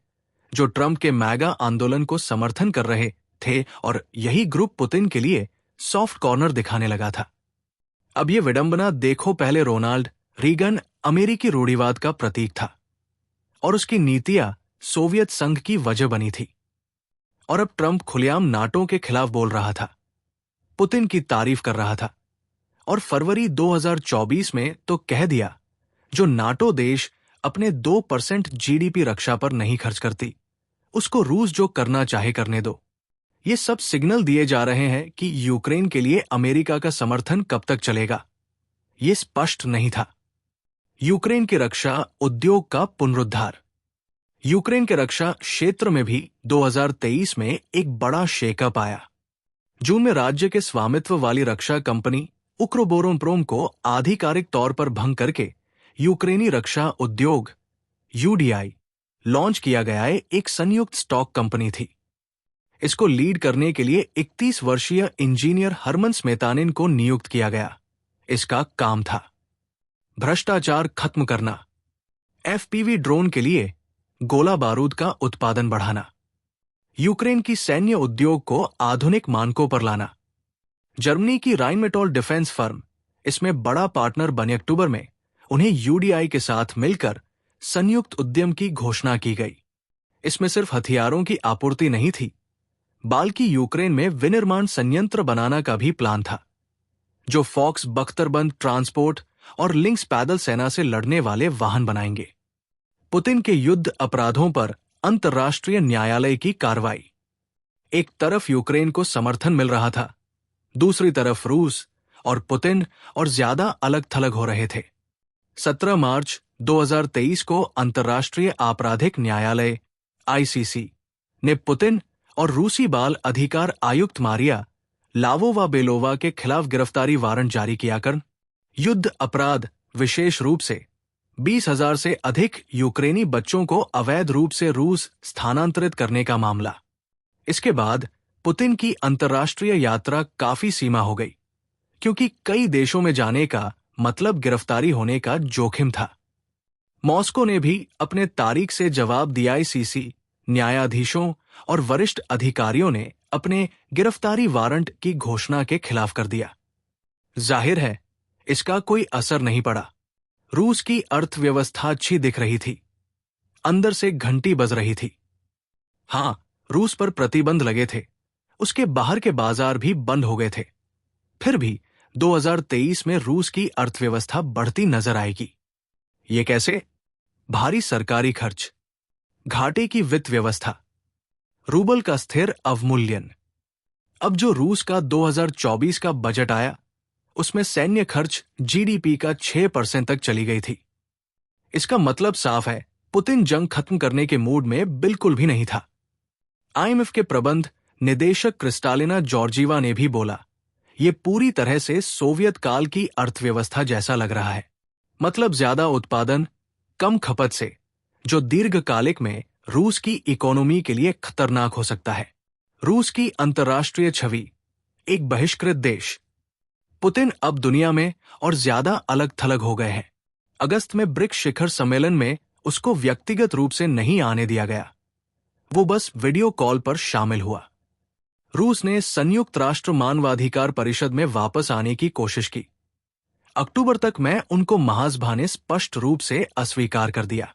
जो ट्रंप के मैगा आंदोलन को समर्थन कर रहे थे, और यही ग्रुप पुतिन के लिए सॉफ्ट कॉर्नर दिखाने लगा था। अब ये विडंबना देखो, पहले रोनाल्ड रीगन अमेरिकी रूढ़िवाद का प्रतीक था और उसकी नीतियां सोवियत संघ की वजह बनी थी, और अब ट्रंप खुलेआम नाटो के खिलाफ बोल रहा था, पुतिन की तारीफ कर रहा था, और फरवरी 2024 में तो कह दिया जो नाटो देश अपने 2% जीडीपी रक्षा पर नहीं खर्च करती, उसको रूस जो करना चाहे करने दो। ये सब सिग्नल दिए जा रहे हैं कि यूक्रेन के लिए अमेरिका का समर्थन कब तक चलेगा, ये स्पष्ट नहीं था। यूक्रेन की रक्षा उद्योग का पुनरुद्धार। यूक्रेन के रक्षा क्षेत्र में भी 2023 में एक बड़ा शेकअप आया। जून में राज्य के स्वामित्व वाली रक्षा कंपनी उक्रोबोरोनप्रोम को आधिकारिक तौर पर भंग करके यूक्रेनी रक्षा उद्योग UDI लॉन्च किया गया एक संयुक्त स्टॉक कंपनी थी। इसको लीड करने के लिए 31 वर्षीय इंजीनियर हरमन स्मेतानिन को नियुक्त किया गया। इसका काम था भ्रष्टाचार खत्म करना, FPV ड्रोन के लिए गोला बारूद का उत्पादन बढ़ाना, यूक्रेन की सैन्य उद्योग को आधुनिक मानकों पर लाना। जर्मनी की राइनमेटॉल डिफेंस फर्म इसमें बड़ा पार्टनर बने। अक्टूबर में उन्हें UDI के साथ मिलकर संयुक्त उद्यम की घोषणा की गई। इसमें सिर्फ हथियारों की आपूर्ति नहीं थी, बल्कि यूक्रेन में विनिर्माण संयंत्र बनाना का भी प्लान था, जो फॉक्स बख्तरबंद ट्रांसपोर्ट और लिंक्स पैदल सेना से लड़ने वाले वाहन बनाएंगे। पुतिन के युद्ध अपराधों पर अंतर्राष्ट्रीय न्यायालय की कार्रवाई। एक तरफ यूक्रेन को समर्थन मिल रहा था, दूसरी तरफ रूस और पुतिन और ज्यादा अलग थलग हो रहे थे। 17 मार्च 2023 को अंतर्राष्ट्रीय आपराधिक न्यायालय ICC ने पुतिन और रूसी बाल अधिकार आयुक्त मारिया लावोवा-बेलोवा के खिलाफ गिरफ्तारी वारंट जारी किया कर युद्ध अपराध, विशेष रूप से 20,000 से अधिक यूक्रेनी बच्चों को अवैध रूप से रूस स्थानांतरित करने का मामला। इसके बाद पुतिन की अंतर्राष्ट्रीय यात्रा काफी सीमा हो गई, क्योंकि कई देशों में जाने का मतलब गिरफ्तारी होने का जोखिम था। मॉस्को ने भी अपने तारीख से जवाब दिया। ICC न्यायाधीशों और वरिष्ठ अधिकारियों ने अपने गिरफ्तारी वारंट की घोषणा के खिलाफ कर दिया। जाहिर है इसका कोई असर नहीं पड़ा। रूस की अर्थव्यवस्था अच्छी दिख रही थी, अंदर से घंटी बज रही थी। हां, रूस पर प्रतिबंध लगे थे, उसके बाहर के बाजार भी बंद हो गए थे। फिर भी 2023 में रूस की अर्थव्यवस्था बढ़ती नजर आएगी। ये कैसे? भारी सरकारी खर्च, घाटे की वित्त व्यवस्था, रूबल का स्थिर अवमूल्यन। अब जो रूस का 2024 का बजट आया, उसमें सैन्य खर्च GDP का 6% तक चली गई थी। इसका मतलब साफ है, पुतिन जंग खत्म करने के मूड में बिल्कुल भी नहीं था। IMF के प्रबंध निदेशक क्रिस्टालिना जॉर्जीवा ने भी बोला, यह पूरी तरह से सोवियत काल की अर्थव्यवस्था जैसा लग रहा है। मतलब ज्यादा उत्पादन कम खपत से, जो दीर्घकालिक में रूस की इकोनॉमी के लिए खतरनाक हो सकता है। रूस की अंतर्राष्ट्रीय छवि, एक बहिष्कृत देश। पुतिन अब दुनिया में और ज्यादा अलग थलग हो गए हैं। अगस्त में ब्रिक्स शिखर सम्मेलन में उसको व्यक्तिगत रूप से नहीं आने दिया गया, वो बस वीडियो कॉल पर शामिल हुआ। रूस ने संयुक्त राष्ट्र मानवाधिकार परिषद में वापस आने की कोशिश की। अक्टूबर तक में उनको महासभा ने स्पष्ट रूप से अस्वीकार कर दिया।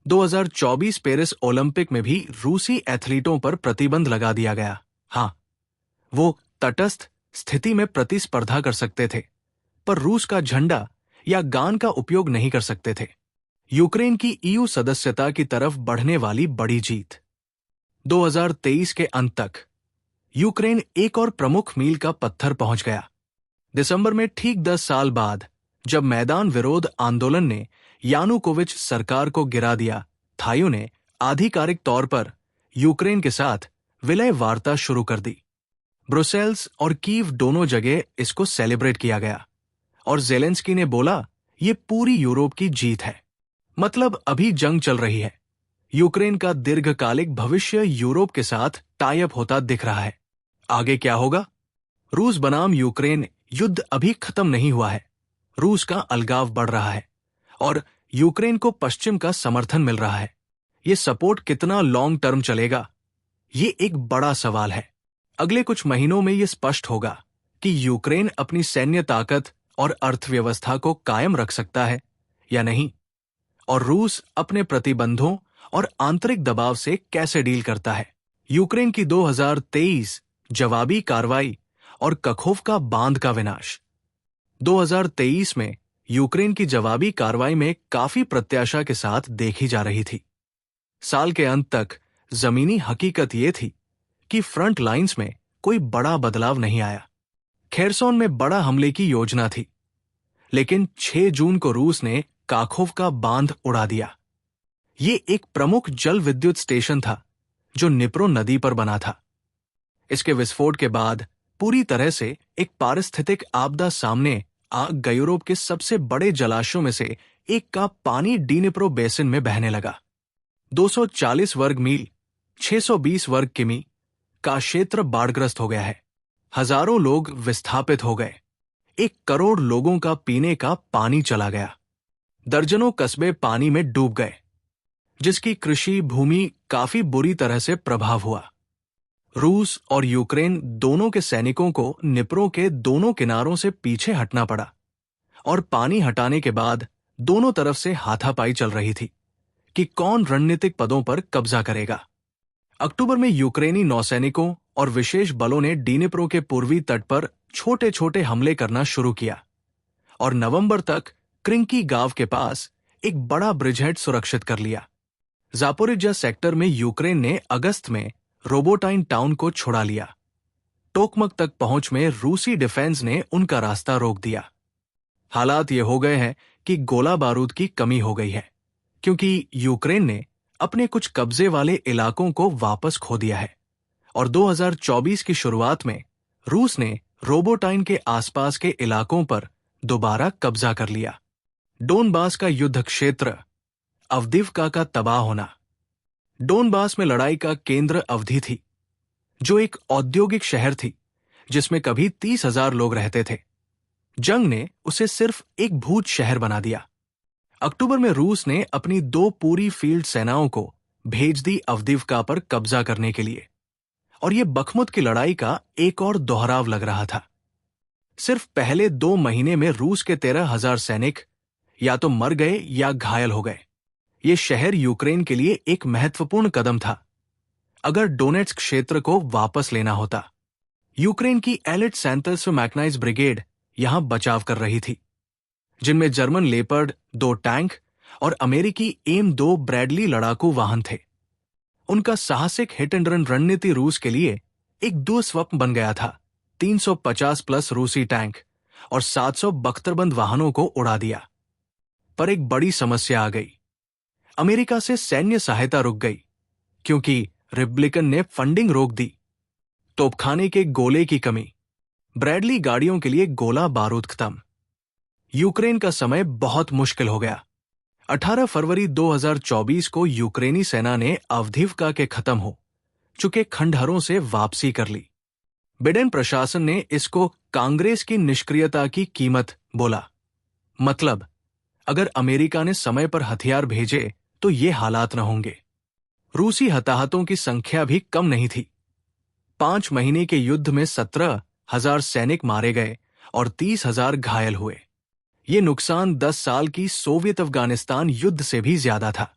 2024 पेरिस ओलंपिक में भी रूसी एथलीटों पर प्रतिबंध लगा दिया गया। हाँ, वो तटस्थ स्थिति में प्रतिस्पर्धा कर सकते थे, पर रूस का झंडा या गान का उपयोग नहीं कर सकते थे। यूक्रेन की ईयू सदस्यता की तरफ बढ़ने वाली बड़ी जीत। 2023 के अंत तक यूक्रेन एक और प्रमुख मील का पत्थर पहुंच गया। दिसंबर में ठीक 10 साल बाद, जब मैदान विरोध आंदोलन ने यानुकोविच सरकार को गिरा दिया, थाइयों ने आधिकारिक तौर पर यूक्रेन के साथ विलय वार्ता शुरू कर दी। ब्रुसेल्स और कीव दोनों जगह इसको सेलिब्रेट किया गया और जेलेंस्की ने बोला, ये पूरी यूरोप की जीत है। मतलब अभी जंग चल रही है। यूक्रेन का दीर्घकालिक भविष्य यूरोप के साथ टाई अप होता दिख रहा है। आगे क्या होगा? रूस बनाम यूक्रेन युद्ध अभी खत्म नहीं हुआ है। रूस का अलगाव बढ़ रहा है और यूक्रेन को पश्चिम का समर्थन मिल रहा है। ये सपोर्ट कितना लॉन्ग टर्म चलेगा, ये एक बड़ा सवाल है। अगले कुछ महीनों में ये स्पष्ट होगा कि यूक्रेन अपनी सैन्य ताकत और अर्थव्यवस्था को कायम रख सकता है या नहीं, और रूस अपने प्रतिबंधों और आंतरिक दबाव से कैसे डील करता है। यूक्रेन की 2023 जवाबी कार्रवाई और कखोवका बांध का विनाश। 2023 में यूक्रेन की जवाबी कार्रवाई में काफी प्रत्याशा के साथ देखी जा रही थी। साल के अंत तक जमीनी हकीकत ये थी कि फ्रंट लाइंस में कोई बड़ा बदलाव नहीं आया। खेरसोन में बड़ा हमले की योजना थी, लेकिन 6 जून को रूस ने काखोवका बांध उड़ा दिया। ये एक प्रमुख जल विद्युत स्टेशन था जो निप्रो नदी पर बना था। इसके विस्फोट के बाद पूरी तरह से एक पारिस्थितिक आपदा सामने आ गई। यूरोप के सबसे बड़े जलाशयों में से एक का पानी डीनिप्रो बेसिन में बहने लगा। 240 वर्ग मील 620 वर्ग किमी का क्षेत्र बाढ़ग्रस्त हो गया है। हजारों लोग विस्थापित हो गए। 1 करोड़ लोगों का पीने का पानी चला गया। दर्जनों कस्बे पानी में डूब गए, जिसकी कृषि भूमि काफी बुरी तरह से प्रभाव हुआ। रूस और यूक्रेन दोनों के सैनिकों को निप्रो के दोनों किनारों से पीछे हटना पड़ा और पानी हटाने के बाद दोनों तरफ से हाथापाई चल रही थी कि कौन रणनीतिक पदों पर कब्जा करेगा। अक्टूबर में यूक्रेनी नौसैनिकों और विशेष बलों ने डीनिप्रो के पूर्वी तट पर छोटे छोटे हमले करना शुरू किया और नवंबर तक क्रिंकी गांव के पास एक बड़ा ब्रिजहेड सुरक्षित कर लिया। जापोरिज्जा सेक्टर में यूक्रेन ने अगस्त में रोबोटाइन टाउन को छुड़ा लिया। टोकमक तक पहुंच में रूसी डिफेंस ने उनका रास्ता रोक दिया। हालात ये हो गए हैं कि गोला बारूद की कमी हो गई है, क्योंकि यूक्रेन ने अपने कुछ कब्जे वाले इलाकों को वापस खो दिया है और 2024 की शुरुआत में रूस ने रोबोटाइन के आसपास के इलाकों पर दोबारा कब्जा कर लिया। डोनबास का युद्ध क्षेत्र, अवदिव्का का तबाह होना। डोनबास में लड़ाई का केंद्र अवधि थी, जो एक औद्योगिक शहर थी जिसमें कभी 30,000 लोग रहते थे। जंग ने उसे सिर्फ एक भूत शहर बना दिया। अक्टूबर में रूस ने अपनी 2 पूरी फील्ड सेनाओं को भेज दी अवदिव्का पर कब्जा करने के लिए, और यह बखमुत की लड़ाई का एक और दोहराव लग रहा था। सिर्फ पहले 2 महीने में रूस के 13,000 सैनिक या तो मर गए या घायल हो गए। ये शहर यूक्रेन के लिए एक महत्वपूर्ण कदम था अगर डोनेट्स्क क्षेत्र को वापस लेना होता। यूक्रेन की एलिट सैंतल्स मैकनाइज ब्रिगेड यहां बचाव कर रही थी, जिनमें जर्मन लेपर्ड 2 टैंक और अमेरिकी एम-2 ब्रैडली लड़ाकू वाहन थे। उनका साहसिक हिट एंड रन रणनीति रूस के लिए एक दुस्वप्न बन गया था। 350 प्लस रूसी टैंक और 700 बख्तरबंद वाहनों को उड़ा दिया। पर एक बड़ी समस्या आ गई। अमेरिका से सैन्य सहायता रुक गई क्योंकि रिपब्लिकन ने फंडिंग रोक दी। तोपखाने के गोले की कमी, ब्रैडली गाड़ियों के लिए गोला बारूद खत्म। यूक्रेन का समय बहुत मुश्किल हो गया। 18 फरवरी 2024 को यूक्रेनी सेना ने अवधिवका के खत्म हो चुके खंडहरों से वापसी कर ली। बिडेन प्रशासन ने इसको कांग्रेस की निष्क्रियता की कीमत बोला। मतलब, अगर अमेरिका ने समय पर हथियार भेजे तो ये हालात न होंगे। रूसी हताहतों की संख्या भी कम नहीं थी। 5 महीने के युद्ध में 17,000 सैनिक मारे गए और 30,000 घायल हुए। ये नुकसान 10 साल की सोवियत अफगानिस्तान युद्ध से भी ज्यादा था।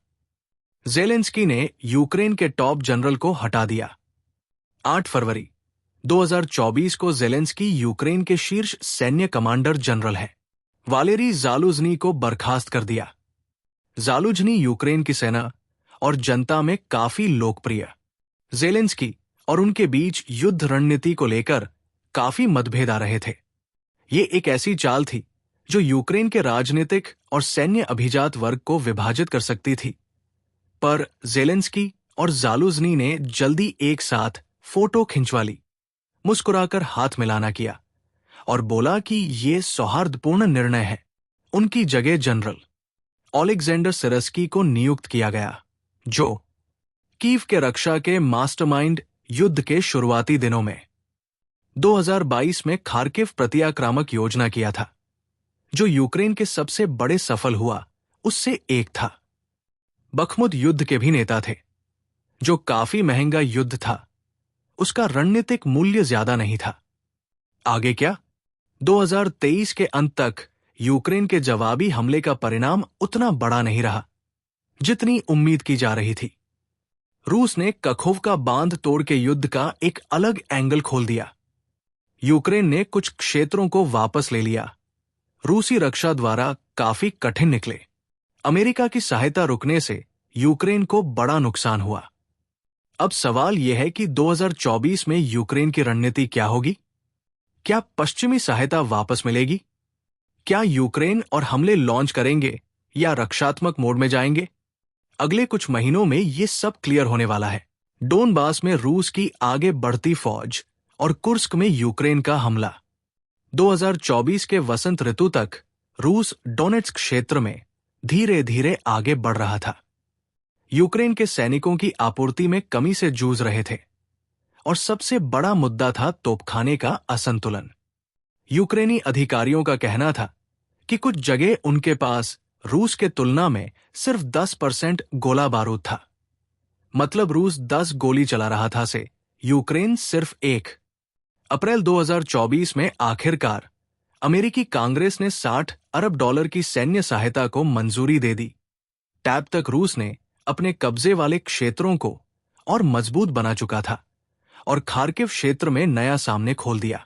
ज़ेलेंस्की ने यूक्रेन के टॉप जनरल को हटा दिया। 8 फरवरी 2024 को ज़ेलेंस्की यूक्रेन के शीर्ष सैन्य कमांडर जनरल हैं। वालेरी ज़ालुझनी को बर्खास्त कर दिया। ज़ालुझनी यूक्रेन की सेना और जनता में काफी लोकप्रिय। ज़ेलेंस्की और उनके बीच युद्ध रणनीति को लेकर काफी मतभेद आ रहे थे। ये एक ऐसी चाल थी जो यूक्रेन के राजनीतिक और सैन्य अभिजात वर्ग को विभाजित कर सकती थी। पर ज़ेलेंस्की और ज़ालुझनी ने जल्दी एक साथ फोटो खिंचवा ली, मुस्कुराकर हाथ मिलाना किया और बोला कि ये सौहार्दपूर्ण निर्णय है। उनकी जगह जनरल ओलेक्जेंडर सिरस्की को नियुक्त किया गया, जो कीव के रक्षा के मास्टरमाइंड युद्ध के शुरुआती दिनों में 2022 में खार्किव प्रत्याक्रामक योजना किया था, जो यूक्रेन के सबसे बड़े सफल हुआ उससे एक था। बखमुत युद्ध के भी नेता थे, जो काफी महंगा युद्ध था। उसका रणनीतिक मूल्य ज्यादा नहीं था। आगे क्या? 2023 के अंत तक यूक्रेन के जवाबी हमले का परिणाम उतना बड़ा नहीं रहा जितनी उम्मीद की जा रही थी। रूस ने कखोवका बांध तोड़ के युद्ध का एक अलग एंगल खोल दिया। यूक्रेन ने कुछ क्षेत्रों को वापस ले लिया। रूसी रक्षा द्वारा काफी कठिन निकले। अमेरिका की सहायता रुकने से यूक्रेन को बड़ा नुकसान हुआ। अब सवाल यह है कि 2024 में यूक्रेन की रणनीति क्या होगी? क्या पश्चिमी सहायता वापस मिलेगी? क्या यूक्रेन और हमले लॉन्च करेंगे या रक्षात्मक मोड में जाएंगे? अगले कुछ महीनों में ये सब क्लियर होने वाला है। डोनबास में रूस की आगे बढ़ती फौज और कुर्स्क में यूक्रेन का हमला। 2024 के वसंत ऋतु तक रूस डोनेट्स्क क्षेत्र में धीरे धीरे आगे बढ़ रहा था। यूक्रेन के सैनिकों की आपूर्ति में कमी से जूझ रहे थे और सबसे बड़ा मुद्दा था तोपखाने का असंतुलन। यूक्रेनी अधिकारियों का कहना था कि कुछ जगह उनके पास रूस के तुलना में सिर्फ 10% गोला बारूद था। मतलब रूस 10 गोली चला रहा था से यूक्रेन सिर्फ 1। अप्रैल 2024 में आखिरकार अमेरिकी कांग्रेस ने $60 अरब की सैन्य सहायता को मंजूरी दे दी। तब तक रूस ने अपने कब्जे वाले क्षेत्रों को और मजबूत बना चुका था और खार्किव क्षेत्र में नया सामने खोल दिया।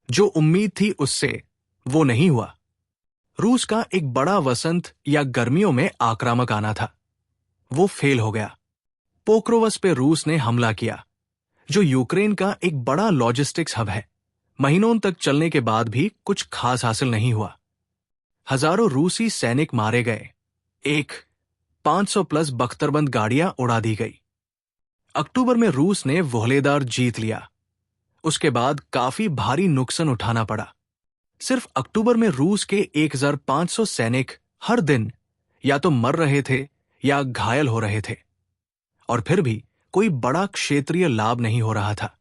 जो उम्मीद थी उससे वो नहीं हुआ। रूस का एक बड़ा वसंत या गर्मियों में आक्रामक आना था, वो फेल हो गया। पोक्रोवस पे रूस ने हमला किया, जो यूक्रेन का एक बड़ा लॉजिस्टिक्स हब है। महीनों तक चलने के बाद भी कुछ खास हासिल नहीं हुआ। हजारों रूसी सैनिक मारे गए। 500 प्लस बख्तरबंद गाड़ियां उड़ा दी गई। अक्टूबर में रूस ने वोहलेदार जीत लिया। उसके बाद काफी भारी नुकसान उठाना पड़ा। सिर्फ अक्टूबर में रूस के 1500 सैनिक हर दिन या तो मर रहे थे या घायल हो रहे थे, और फिर भी कोई बड़ा क्षेत्रीय लाभ नहीं हो रहा था।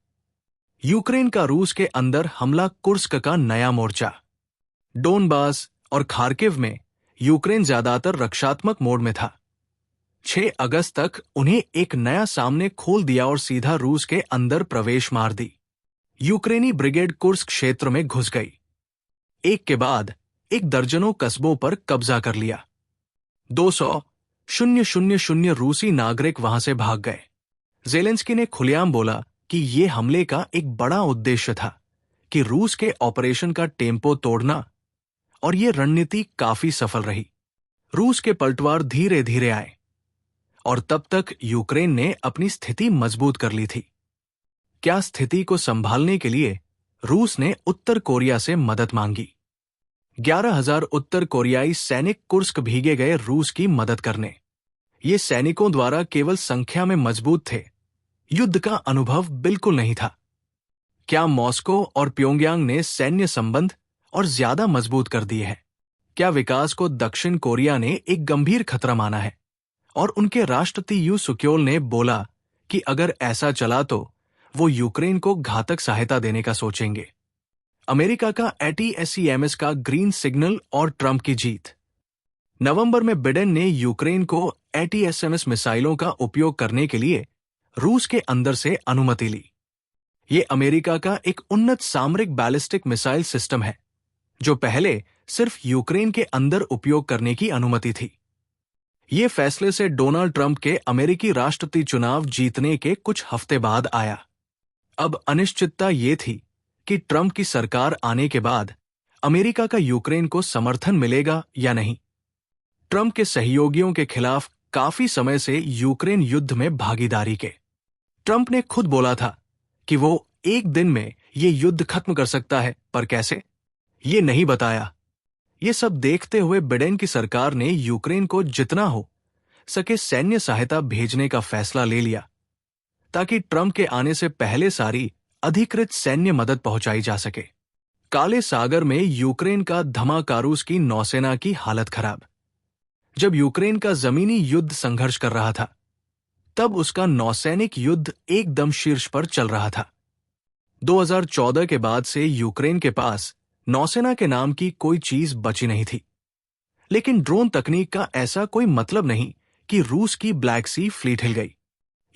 यूक्रेन का रूस के अंदर हमला कुर्स्क का नया मोर्चा। डोनबास और खार्किव में यूक्रेन ज्यादातर रक्षात्मक मोड में था। 6 अगस्त तक उन्हें एक नया सामने खोल दिया और सीधा रूस के अंदर प्रवेश मार दी। यूक्रेनी ब्रिगेड कुर्स्क क्षेत्र में घुस गई। एक के बाद एक दर्जनों कस्बों पर कब्जा कर लिया। 200,000 रूसी नागरिक वहां से भाग गए। ज़ेलेंस्की ने खुलेआम बोला कि यह हमले का एक बड़ा उद्देश्य था कि रूस के ऑपरेशन का टेम्पो तोड़ना, और यह रणनीति काफी सफल रही। रूस के पलटवार धीरे धीरे आए और तब तक यूक्रेन ने अपनी स्थिति मजबूत कर ली थी। क्या स्थिति को संभालने के लिए रूस ने उत्तर कोरिया से मदद मांगी। 11,000 उत्तर कोरियाई सैनिक कुर्स्क भीगे गए रूस की मदद करने। ये सैनिकों द्वारा केवल संख्या में मजबूत थे, युद्ध का अनुभव बिल्कुल नहीं था। क्या मॉस्को और प्योंगयांग ने सैन्य संबंध और ज्यादा मजबूत कर दिए हैं? क्या विकास को दक्षिण कोरिया ने एक गंभीर खतरा माना है और उनके राष्ट्रपति यू सुक्योल ने बोला कि अगर ऐसा चला तो वो यूक्रेन को घातक सहायता देने का सोचेंगे। अमेरिका का ATACMS का ग्रीन सिग्नल और ट्रंप की जीत। नवंबर में बिडेन ने यूक्रेन को ATACMS मिसाइलों का उपयोग करने के लिए रूस के अंदर से अनुमति ली। ये अमेरिका का एक उन्नत सामरिक बैलिस्टिक मिसाइल सिस्टम है जो पहले सिर्फ यूक्रेन के अंदर उपयोग करने की अनुमति थी। ये फैसले से डोनाल्ड ट्रंप के अमेरिकी राष्ट्रपति चुनाव जीतने के कुछ हफ्ते बाद आया। अब अनिश्चितता ये थी कि ट्रंप की सरकार आने के बाद अमेरिका का यूक्रेन को समर्थन मिलेगा या नहीं। ट्रंप के सहयोगियों के खिलाफ काफी समय से यूक्रेन युद्ध में भागीदारी के ट्रंप ने खुद बोला था कि वो एक दिन में ये युद्ध खत्म कर सकता है, पर कैसे, ये नहीं बताया। ये सब देखते हुए बिडेन की सरकार ने यूक्रेन को जितना हो सके सैन्य सहायता भेजने का फैसला ले लिया ताकि ट्रंप के आने से पहले सारी अधिकृत सैन्य मदद पहुंचाई जा सके। काले सागर में यूक्रेन का धमाकारूस की नौसेना की हालत खराब। जब यूक्रेन का जमीनी युद्ध संघर्ष कर रहा था तब उसका नौसैनिक युद्ध एकदम शीर्ष पर चल रहा था। 2014 के बाद से यूक्रेन के पास नौसेना के नाम की कोई चीज बची नहीं थी। लेकिन ड्रोन तकनीक का ऐसा कोई मतलब नहीं कि रूस की ब्लैक सी फ्लीट हिल गई।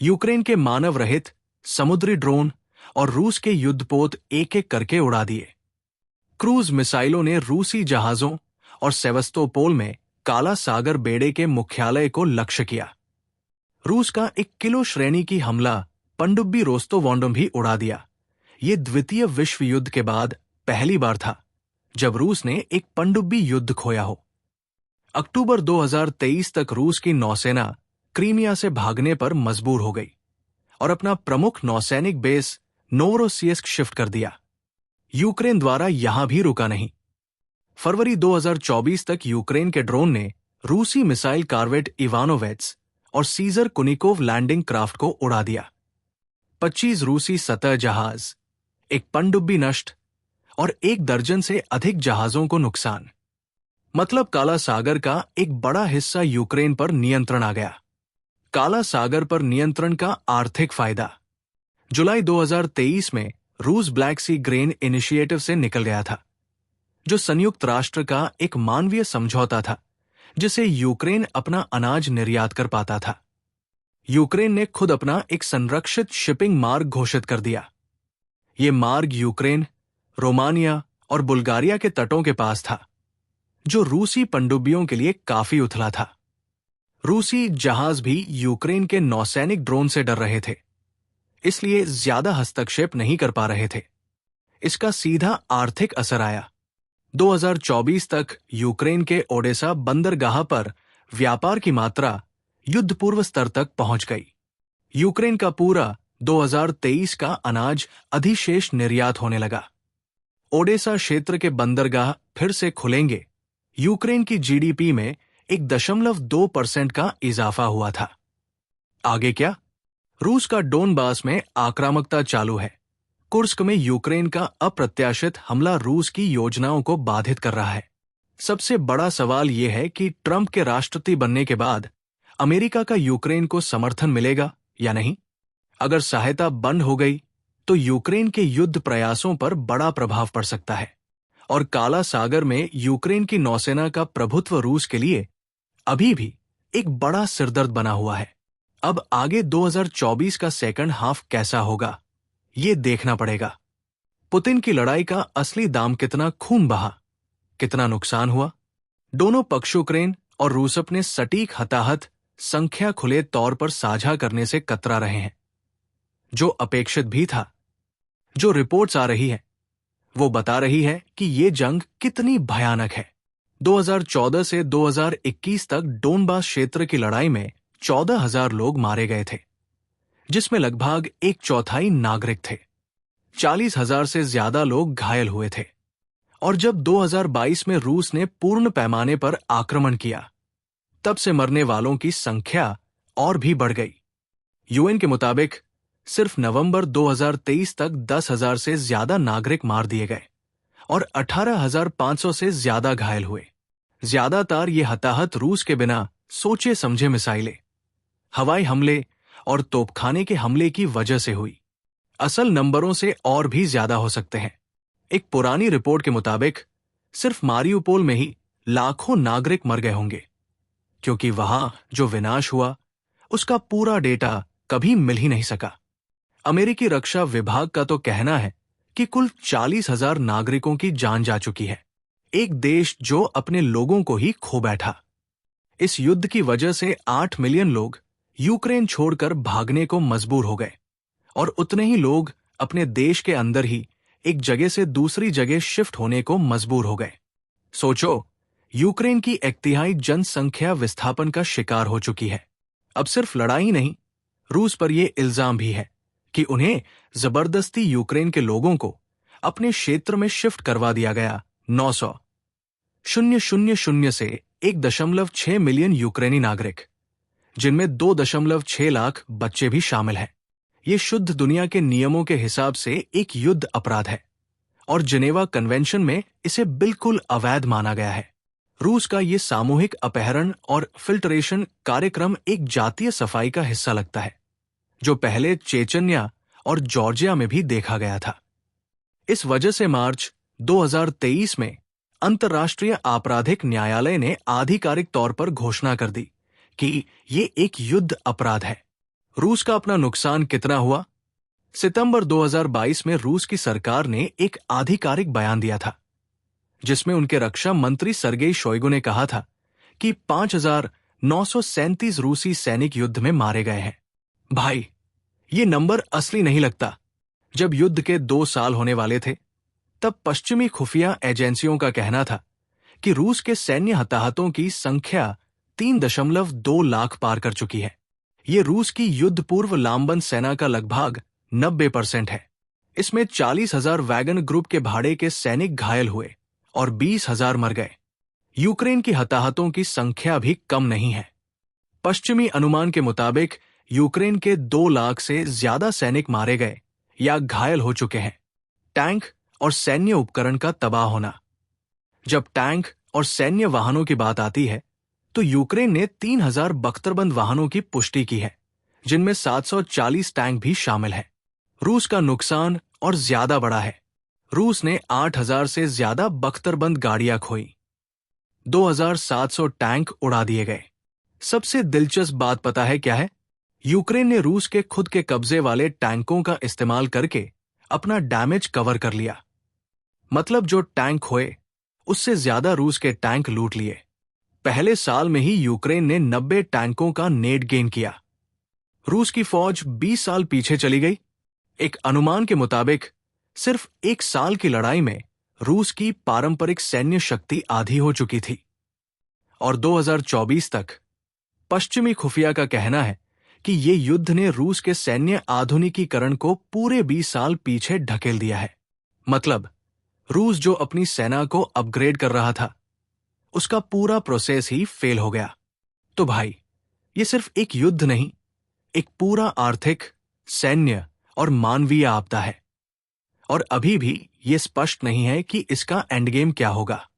यूक्रेन के मानव रहित समुद्री ड्रोन और रूस के युद्धपोत एक एक करके उड़ा दिए। क्रूज मिसाइलों ने रूसी जहाजों और सेवस्तोपोल में काला सागर बेड़े के मुख्यालय को लक्ष्य किया। रूस का 1 किलो श्रेणी की हमला पनडुब्बी रोस्तोवोंडोम भी उड़ा दिया। ये द्वितीय विश्व युद्ध के बाद पहली बार था जब रूस ने एक पनडुब्बी युद्ध खोया हो। अक्टूबर 2023 तक रूस की नौसेना क्रीमिया से भागने पर मजबूर हो गई और अपना प्रमुख नौसैनिक बेस नोवरोसियस्क शिफ्ट कर दिया। यूक्रेन द्वारा यहां भी रुका नहीं। फरवरी 2024 तक यूक्रेन के ड्रोन ने रूसी मिसाइल कार्वेट इवानोवेट्स और सीजर कुनिकोव लैंडिंग क्राफ्ट को उड़ा दिया। 25 रूसी सतह जहाज, एक पनडुब्बी नष्ट और 1 दर्जन से अधिक जहाजों को नुकसान। मतलब काला सागर का एक बड़ा हिस्सा यूक्रेन पर नियंत्रण आ गया। काला सागर पर नियंत्रण का आर्थिक फायदा। जुलाई 2023 में रूस ब्लैक सी ग्रेन इनिशिएटिव से निकल गया था जो संयुक्त राष्ट्र का एक मानवीय समझौता था जिसे यूक्रेन अपना अनाज निर्यात कर पाता था। यूक्रेन ने खुद अपना एक संरक्षित शिपिंग मार्ग घोषित कर दिया। ये मार्ग यूक्रेन, रोमानिया और बुल्गारिया के तटों के पास था जो रूसी पनडुब्बियों के लिए काफी उथला था। रूसी जहाज भी यूक्रेन के नौसैनिक ड्रोन से डर रहे थे, इसलिए ज्यादा हस्तक्षेप नहीं कर पा रहे थे। इसका सीधा आर्थिक असर आया। 2024 तक यूक्रेन के ओडेसा बंदरगाह पर व्यापार की मात्रा युद्ध पूर्व स्तर तक पहुंच गई। यूक्रेन का पूरा 2023 का अनाज अधिशेष निर्यात होने लगा। ओडेसा क्षेत्र के बंदरगाह फिर से खुलेंगे। यूक्रेन की जीडीपी में 1.2% का इजाफा हुआ था। आगे क्या? रूस का डोनबास में आक्रामकता चालू है। कुर्स्क में यूक्रेन का अप्रत्याशित हमला रूस की योजनाओं को बाधित कर रहा है। सबसे बड़ा सवाल यह है कि ट्रंप के राष्ट्रपति बनने के बाद अमेरिका का यूक्रेन को समर्थन मिलेगा या नहीं। अगर सहायता बंद हो गई तो यूक्रेन के युद्ध प्रयासों पर बड़ा प्रभाव पड़ सकता है और काला सागर में यूक्रेन की नौसेना का प्रभुत्व रूस के लिए अभी भी एक बड़ा सिरदर्द बना हुआ है। अब आगे 2024 का सेकंड हाफ कैसा होगा, ये देखना पड़ेगा। पुतिन की लड़ाई का असली दाम कितना खून बहा, कितना नुकसान हुआ। दोनों पक्ष यूक्रेन और रूस अपने सटीक हताहत संख्या खुले तौर पर साझा करने से कतरा रहे हैं, जो अपेक्षित भी था। जो रिपोर्ट्स आ रही है वो बता रही है कि ये जंग कितनी भयानक है। 2014 से 2021 तक डोनबास क्षेत्र की लड़ाई में 14,000 लोग मारे गए थे, जिसमें लगभग 1/4 नागरिक थे। 40,000 से ज्यादा लोग घायल हुए थे। और जब 2022 में रूस ने पूर्ण पैमाने पर आक्रमण किया, तब से मरने वालों की संख्या और भी बढ़ गई। यूएन के मुताबिक सिर्फ नवंबर 2023 तक 10,000 से ज्यादा नागरिक मार दिए गए और 18,500 से ज्यादा घायल हुए। ज्यादातर ये हताहत रूस के बिना सोचे समझे मिसाइलें, हवाई हमले और तोपखाने के हमले की वजह से हुई। असल नंबरों से और भी ज्यादा हो सकते हैं। एक पुरानी रिपोर्ट के मुताबिक सिर्फ मारियुपोल में ही लाखों नागरिक मर गए होंगे, क्योंकि वहां जो विनाश हुआ उसका पूरा डेटा कभी मिल ही नहीं सका। अमेरिकी रक्षा विभाग का तो कहना है कि कुल 40,000 नागरिकों की जान जा चुकी है। एक देश जो अपने लोगों को ही खो बैठा। इस युद्ध की वजह से 8 मिलियन लोग यूक्रेन छोड़कर भागने को मजबूर हो गए और उतने ही लोग अपने देश के अंदर ही एक जगह से दूसरी जगह शिफ्ट होने को मजबूर हो गए। सोचो, यूक्रेन की 1/3 जनसंख्या विस्थापन का शिकार हो चुकी है। अब सिर्फ लड़ाई नहीं, रूस पर यह इल्जाम भी है कि उन्हें जबरदस्ती यूक्रेन के लोगों को अपने क्षेत्र में शिफ्ट करवा दिया गया। 900,000 से 1.6 मिलियन यूक्रेनी नागरिक, जिनमें 2.6 लाख बच्चे भी शामिल हैं। ये शुद्ध दुनिया के नियमों के हिसाब से एक युद्ध अपराध है और जिनेवा कन्वेंशन में इसे बिल्कुल अवैध माना गया है। रूस का ये सामूहिक अपहरण और फिल्ट्रेशन कार्यक्रम एक जातीय सफाई का हिस्सा लगता है, जो पहले चेचन्या और जॉर्जिया में भी देखा गया था। इस वजह से मार्च 2023 में अंतर्राष्ट्रीय आपराधिक न्यायालय ने आधिकारिक तौर पर घोषणा कर दी कि ये एक युद्ध अपराध है। रूस का अपना नुकसान कितना हुआ? सितंबर 2022 में रूस की सरकार ने एक आधिकारिक बयान दिया था, जिसमें उनके रक्षा मंत्री सर्गेई शोइगु ने कहा था कि 5,937 रूसी सैनिक युद्ध में मारे गए हैं। भाई, ये नंबर असली नहीं लगता। जब युद्ध के 2 साल होने वाले थे, तब पश्चिमी खुफिया एजेंसियों का कहना था कि रूस के सैन्य हताहतों की संख्या 3.2 लाख पार कर चुकी है। ये रूस की युद्ध पूर्व लामबंद सेना का लगभग 90% है। इसमें 40,000 वैगन ग्रुप के भाड़े के सैनिक घायल हुए और 20,000 मर गए। यूक्रेन की हताहतों की संख्या भी कम नहीं है। पश्चिमी अनुमान के मुताबिक यूक्रेन के 2 लाख से ज्यादा सैनिक मारे गए या घायल हो चुके हैं। टैंक और सैन्य उपकरण का तबाह होना। जब टैंक और सैन्य वाहनों की बात आती है, तो यूक्रेन ने 3,000 बख्तरबंद वाहनों की पुष्टि की है, जिनमें 740 टैंक भी शामिल हैं। रूस का नुकसान और ज्यादा बड़ा है। रूस ने 8,000 से ज्यादा बख्तरबंद गाड़ियां खोई। 2,700 टैंक उड़ा दिए गए। सबसे दिलचस्प बात पता है क्या है? यूक्रेन ने रूस के खुद के कब्जे वाले टैंकों का इस्तेमाल करके अपना डैमेज कवर कर लिया। मतलब जो टैंक खोए, उससे ज्यादा रूस के टैंक लूट लिए। पहले साल में ही यूक्रेन ने 90 टैंकों का नेट गेन किया। रूस की फौज 20 साल पीछे चली गई। एक अनुमान के मुताबिक सिर्फ 1 साल की लड़ाई में रूस की पारंपरिक सैन्य शक्ति आधी हो चुकी थी। और 2024 तक पश्चिमी खुफिया का कहना है कि ये युद्ध ने रूस के सैन्य आधुनिकीकरण को पूरे 20 साल पीछे ढकेल दिया है। मतलब रूस जो अपनी सेना को अपग्रेड कर रहा था, उसका पूरा प्रोसेस ही फेल हो गया। तो भाई, ये सिर्फ एक युद्ध नहीं, एक पूरा आर्थिक, सैन्य और मानवीय आपदा है। और अभी भी ये स्पष्ट नहीं है कि इसका एंड गेम क्या होगा।